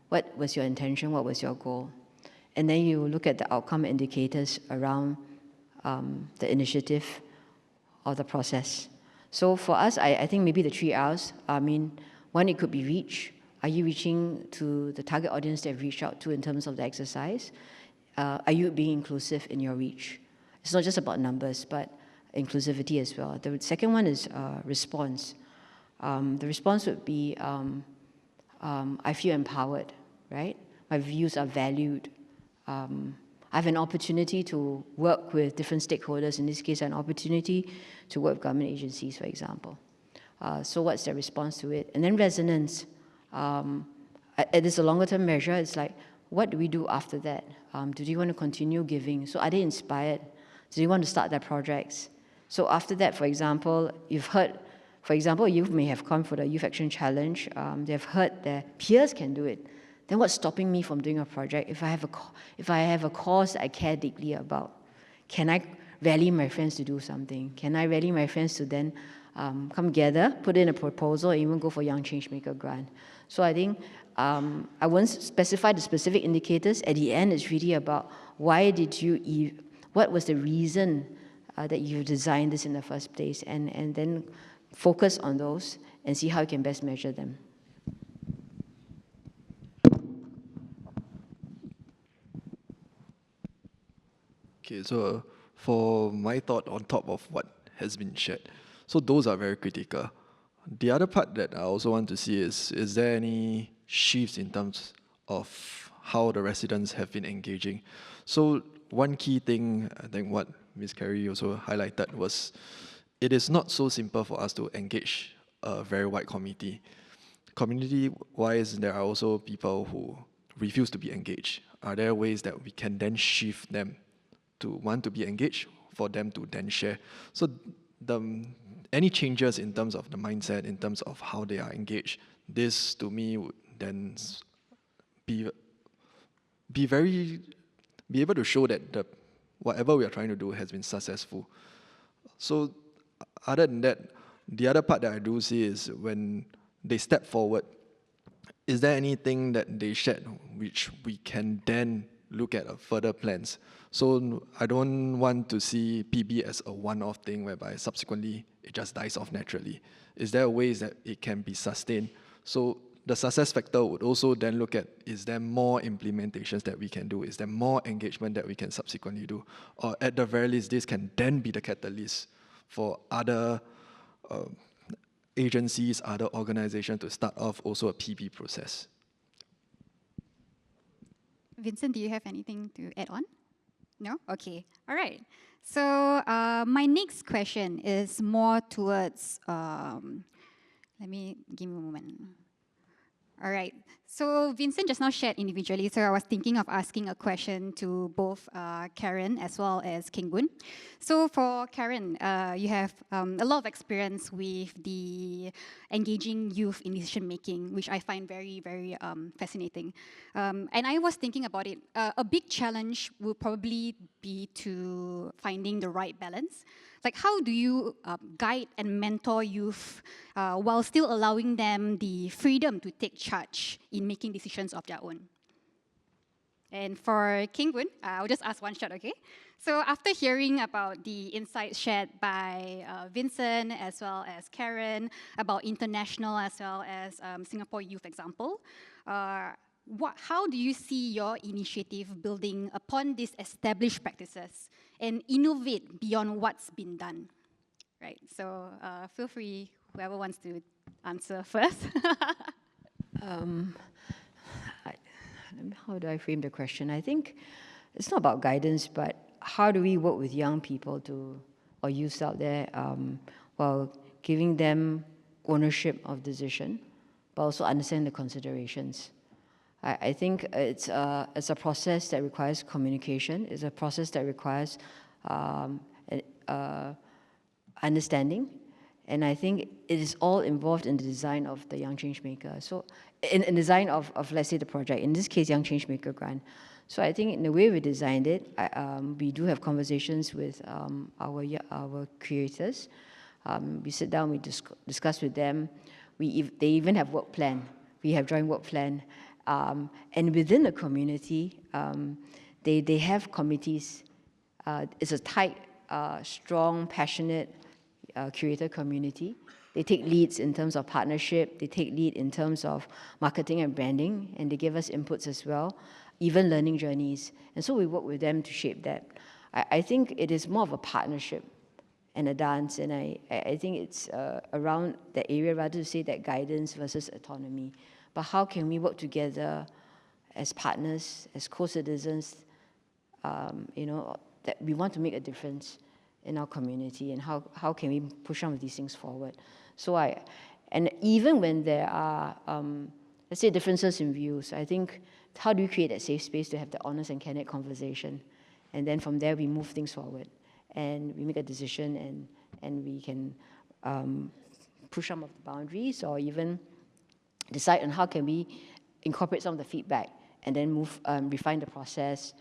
What was your intention? What was your goal? And then you look at the outcome indicators around the initiative or the process. So for us, I think maybe the 3 R's. I mean, one, it could be reach. Are you reaching to the target audience that you've reached out to in terms of the exercise? Are you being inclusive in your reach? It's not just about numbers, but inclusivity as well. The second one is response. The response would be, I feel empowered, right? My views are valued. I have an opportunity to work with different stakeholders. In this case, an opportunity to work with government agencies, for example. So what's their response to it? And then resonance. It is a longer-term measure. It's like, what do we do after that? Do they want to continue giving? So are they inspired? Do they want to start their projects? So after that, for example, you've heard, for example, youth may have come for the Youth Action Challenge. They've heard their peers can do it. then what's stopping me from doing a project? If I have a cause that I care deeply about, can I rally my friends to do something? Can I rally my friends to then come together, put in a proposal, or even go for Young Changemaker grant? So I think I won't specify the specific indicators. At the end, it's really about what was the reason that you designed this in the first place, and then focus on those and see how you can best measure them. Okay, so for my thought on top of what has been shared, so those are very critical. The other part that I also want to see is there any shifts in terms of how the residents have been engaging? So one key thing, I think what Ms. Carey also highlighted was, it is not so simple for us to engage a very wide committee. Community-wise, there are also people who refuse to be engaged. Are there ways that we can then shift them to want to be engaged, for them to then share? So any changes in terms of the mindset, in terms of how they are engaged, this to me would then be able to show that whatever we are trying to do has been successful. So other than that, the other part that I do see is when they step forward, is there anything that they shared which we can then look at further plans? So I don't want to see PB as a one-off thing whereby subsequently it just dies off naturally. Is there ways that it can be sustained? So the success factor would also then look at, is there more implementations that we can do? Is there more engagement that we can subsequently do? Or at the very least, this can then be the catalyst for other agencies, other organizations to start off also a PB process. Vincent, do you have anything to add on? No? Okay. All right. So my next question is more towards, give me a moment. All right. So Vincent just now shared individually, so I was thinking of asking a question to both Karen as well as King Boon. So for Karen, you have a lot of experience with the engaging youth in decision making, which I find very, very fascinating. And I was thinking about it. A big challenge will probably be to finding the right balance. Like, how do you guide and mentor youth while still allowing them the freedom to take charge in making decisions of their own? And for King Boon, I'll just ask one shot, okay? So after hearing about the insights shared by Vincent as well as Karen about international as well as Singapore youth example, how do you see your initiative building upon these established practices and innovate beyond what's been done? Right, so feel free, whoever wants to answer first. How do I frame the question? I think it's not about guidance, but how do we work with young people or youth out there while giving them ownership of decision, but also understand the considerations. I think it's a process that requires communication. It's a process that requires understanding. And I think it is all involved in the design of the Young Changemaker. So in design of, let's say, the project, in this case, Young Changemaker grant. So I think in the way we designed it, we do have conversations with our creators. We sit down, we discuss with them. They even have work plan. We have joint work plan. And within the community, they have committees. It's a tight, strong, passionate curator community. They take leads in terms of partnership, they take lead in terms of marketing and branding, and they give us inputs as well, even learning journeys. And so we work with them to shape that. I think it is more of a partnership and a dance, and I think it's around that area, rather to say that guidance versus autonomy. But how can we work together as partners, as co-citizens, that we want to make a difference in our community, and how can we push some of these things forward? So and even when there are, let's say, differences in views, I think, how do we create that safe space to have the honest and candid conversation? And then from there, we move things forward, and we make a decision, and we can push some of the boundaries, or even decide on how can we incorporate some of the feedback and then refine the process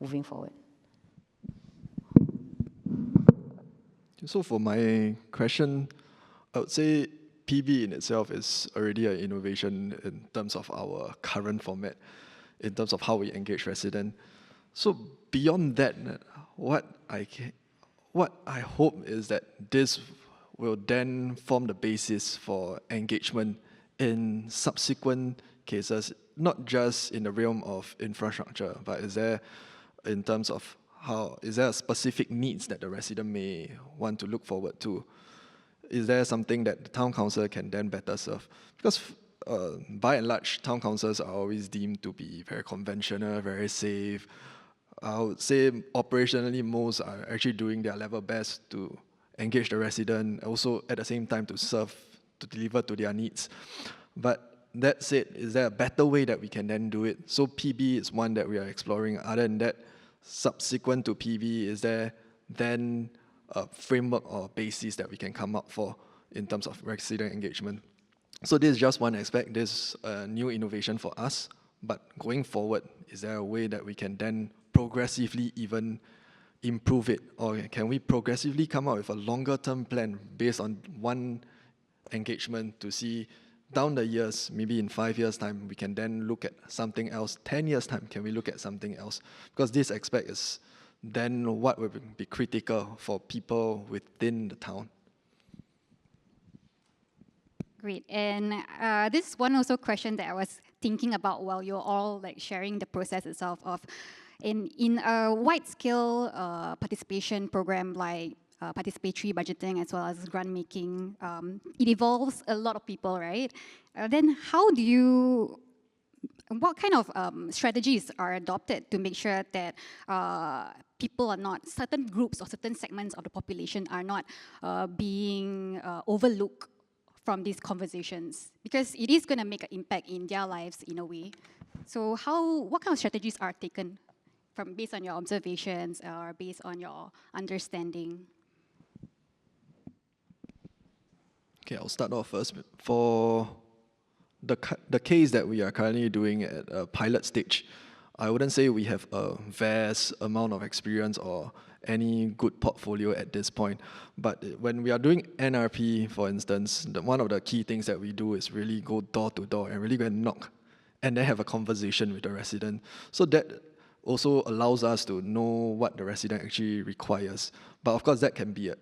moving forward. So for my question, I would say PB in itself is already an innovation in terms of our current format, in terms of how we engage residents. So beyond that, what I hope is that this will then form the basis for engagement in subsequent cases, not just in the realm of infrastructure, but is there, in terms of is there a specific needs that the resident may want to look forward to? Is there something that the town council can then better serve? Because by and large, town councils are always deemed to be very conventional, very safe. I would say operationally, most are actually doing their level best to engage the resident, also at the same time to serve, to deliver to their needs. But that said, is there a better way that we can then do it? So PB is one that we are exploring. Other than that, subsequent to PB, is there then a framework or basis that we can come up for in terms of resident engagement? So this is just one aspect. This is a new innovation for us. But going forward, is there a way that we can then progressively even improve it? Or can we progressively come up with a longer term plan based on one engagement to see down the years, maybe in 5 years' time, we can then look at something else. 10 years' time, can we look at something else? Because this aspect is then what will be critical for people within the town. Great, and this is one also question that I was thinking about while you're all like sharing the process itself of in a wide-scale participation program like participatory budgeting as well as grant making, it involves a lot of people, right? Then how do you, what kind of strategies are adopted to make sure that people are not, certain groups or certain segments of the population are not being overlooked from these conversations? Because it is going to make an impact in their lives in a way. So what kind of strategies are taken based on your observations or based on your understanding? Okay, I'll start off first. For the case that we are currently doing at a pilot stage, I wouldn't say we have a vast amount of experience or any good portfolio at this point. But when we are doing NRP, for instance, one of the key things that we do is really go door to door and really go and knock and then have a conversation with the resident. So that also allows us to know what the resident actually requires. But of course, that can be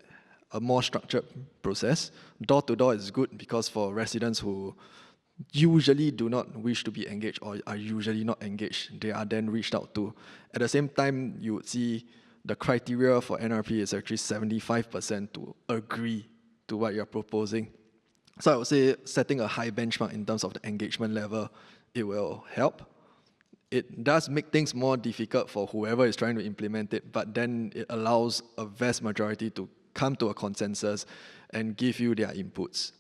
a more structured process. Door to door is good because for residents who usually do not wish to be engaged or are usually not engaged, they are then reached out to. At the same time, you would see the criteria for NRP is actually 75% to agree to what you're proposing. So I would say setting a high benchmark in terms of the engagement level, it will help. It does make things more difficult for whoever is trying to implement it, but then it allows a vast majority to come to a consensus and give you their inputs.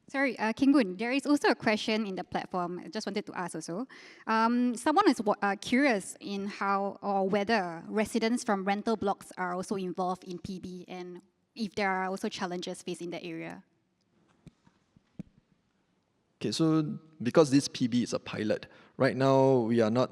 Sorry, King Boon, there is also a question in the platform. I just wanted to ask also. Someone is curious in how or whether residents from rental blocks are also involved in PB and if there are also challenges facing the area. Okay, so because this PB is a pilot, right now we are not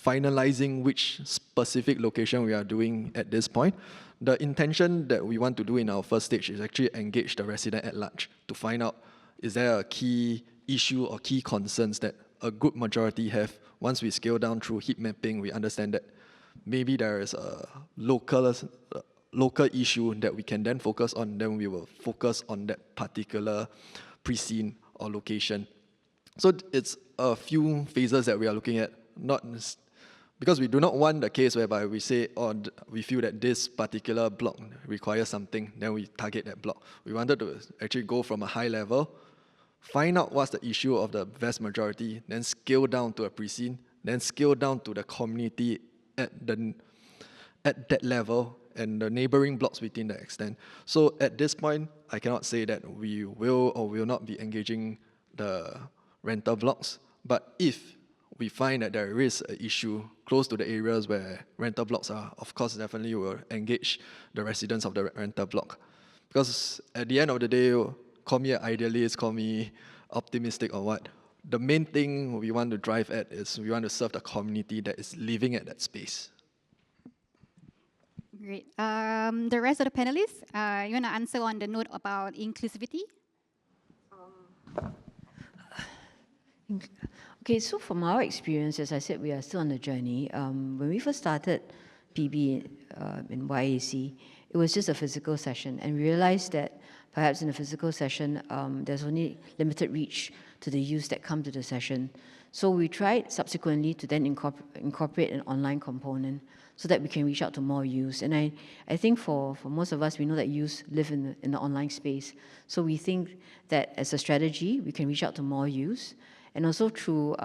finalizing which specific location we are doing at this point. The intention that we want to do in our first stage is actually engage the resident at large to find out, is there a key issue or key concerns that a good majority have? Once we scale down through heat mapping, we understand that maybe there is a local issue that we can then focus on, then we will focus on that particular precinct or location. So it's a few phases that we are looking at, because we do not want the case whereby we say, oh, we feel that this particular block requires something, then we target that block. We wanted to actually go from a high level, find out what's the issue of the vast majority, then scale down to a precinct, then scale down to the community at that level and the neighboring blocks within that extent. So at this point, I cannot say that we will or will not be engaging the rental blocks, but if we find that there is an issue close to the areas where rental blocks are, of course, definitely will engage the residents of the rental block. Because at the end of the day, call me an idealist, call me optimistic or what, the main thing we want to drive at is we want to serve the community that is living at that space. Great. The rest of the panelists, you want to answer on the note about inclusivity? Okay, so from our experience, as I said, we are still on the journey. When we first started PB in YAC, it was just a physical session, and we realized that perhaps in a physical session, there's only limited reach to the youth that come to the session. So we tried subsequently to then incorporate an online component so that we can reach out to more youth. And I think for most of us, we know that youth live in the online space. So we think that as a strategy, we can reach out to more youth. And also through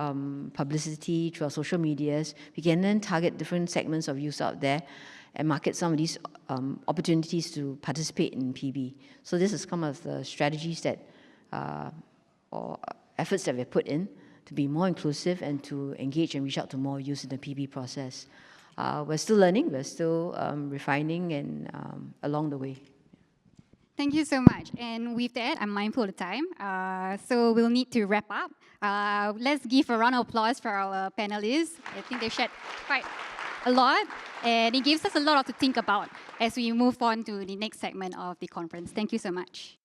publicity, through our social medias, we can then target different segments of youth out there and market some of these opportunities to participate in PB. So this is some of the strategies that, or efforts that we've put in to be more inclusive and to engage and reach out to more youth in the PB process. We're still learning, we're still refining and along the way. Thank you so much. And with that, I'm mindful of the time, so we'll need to wrap up. Let's give a round of applause for our panelists. I think they shared quite a lot, and it gives us a lot to think about as we move on to the next segment of the conference. Thank you so much.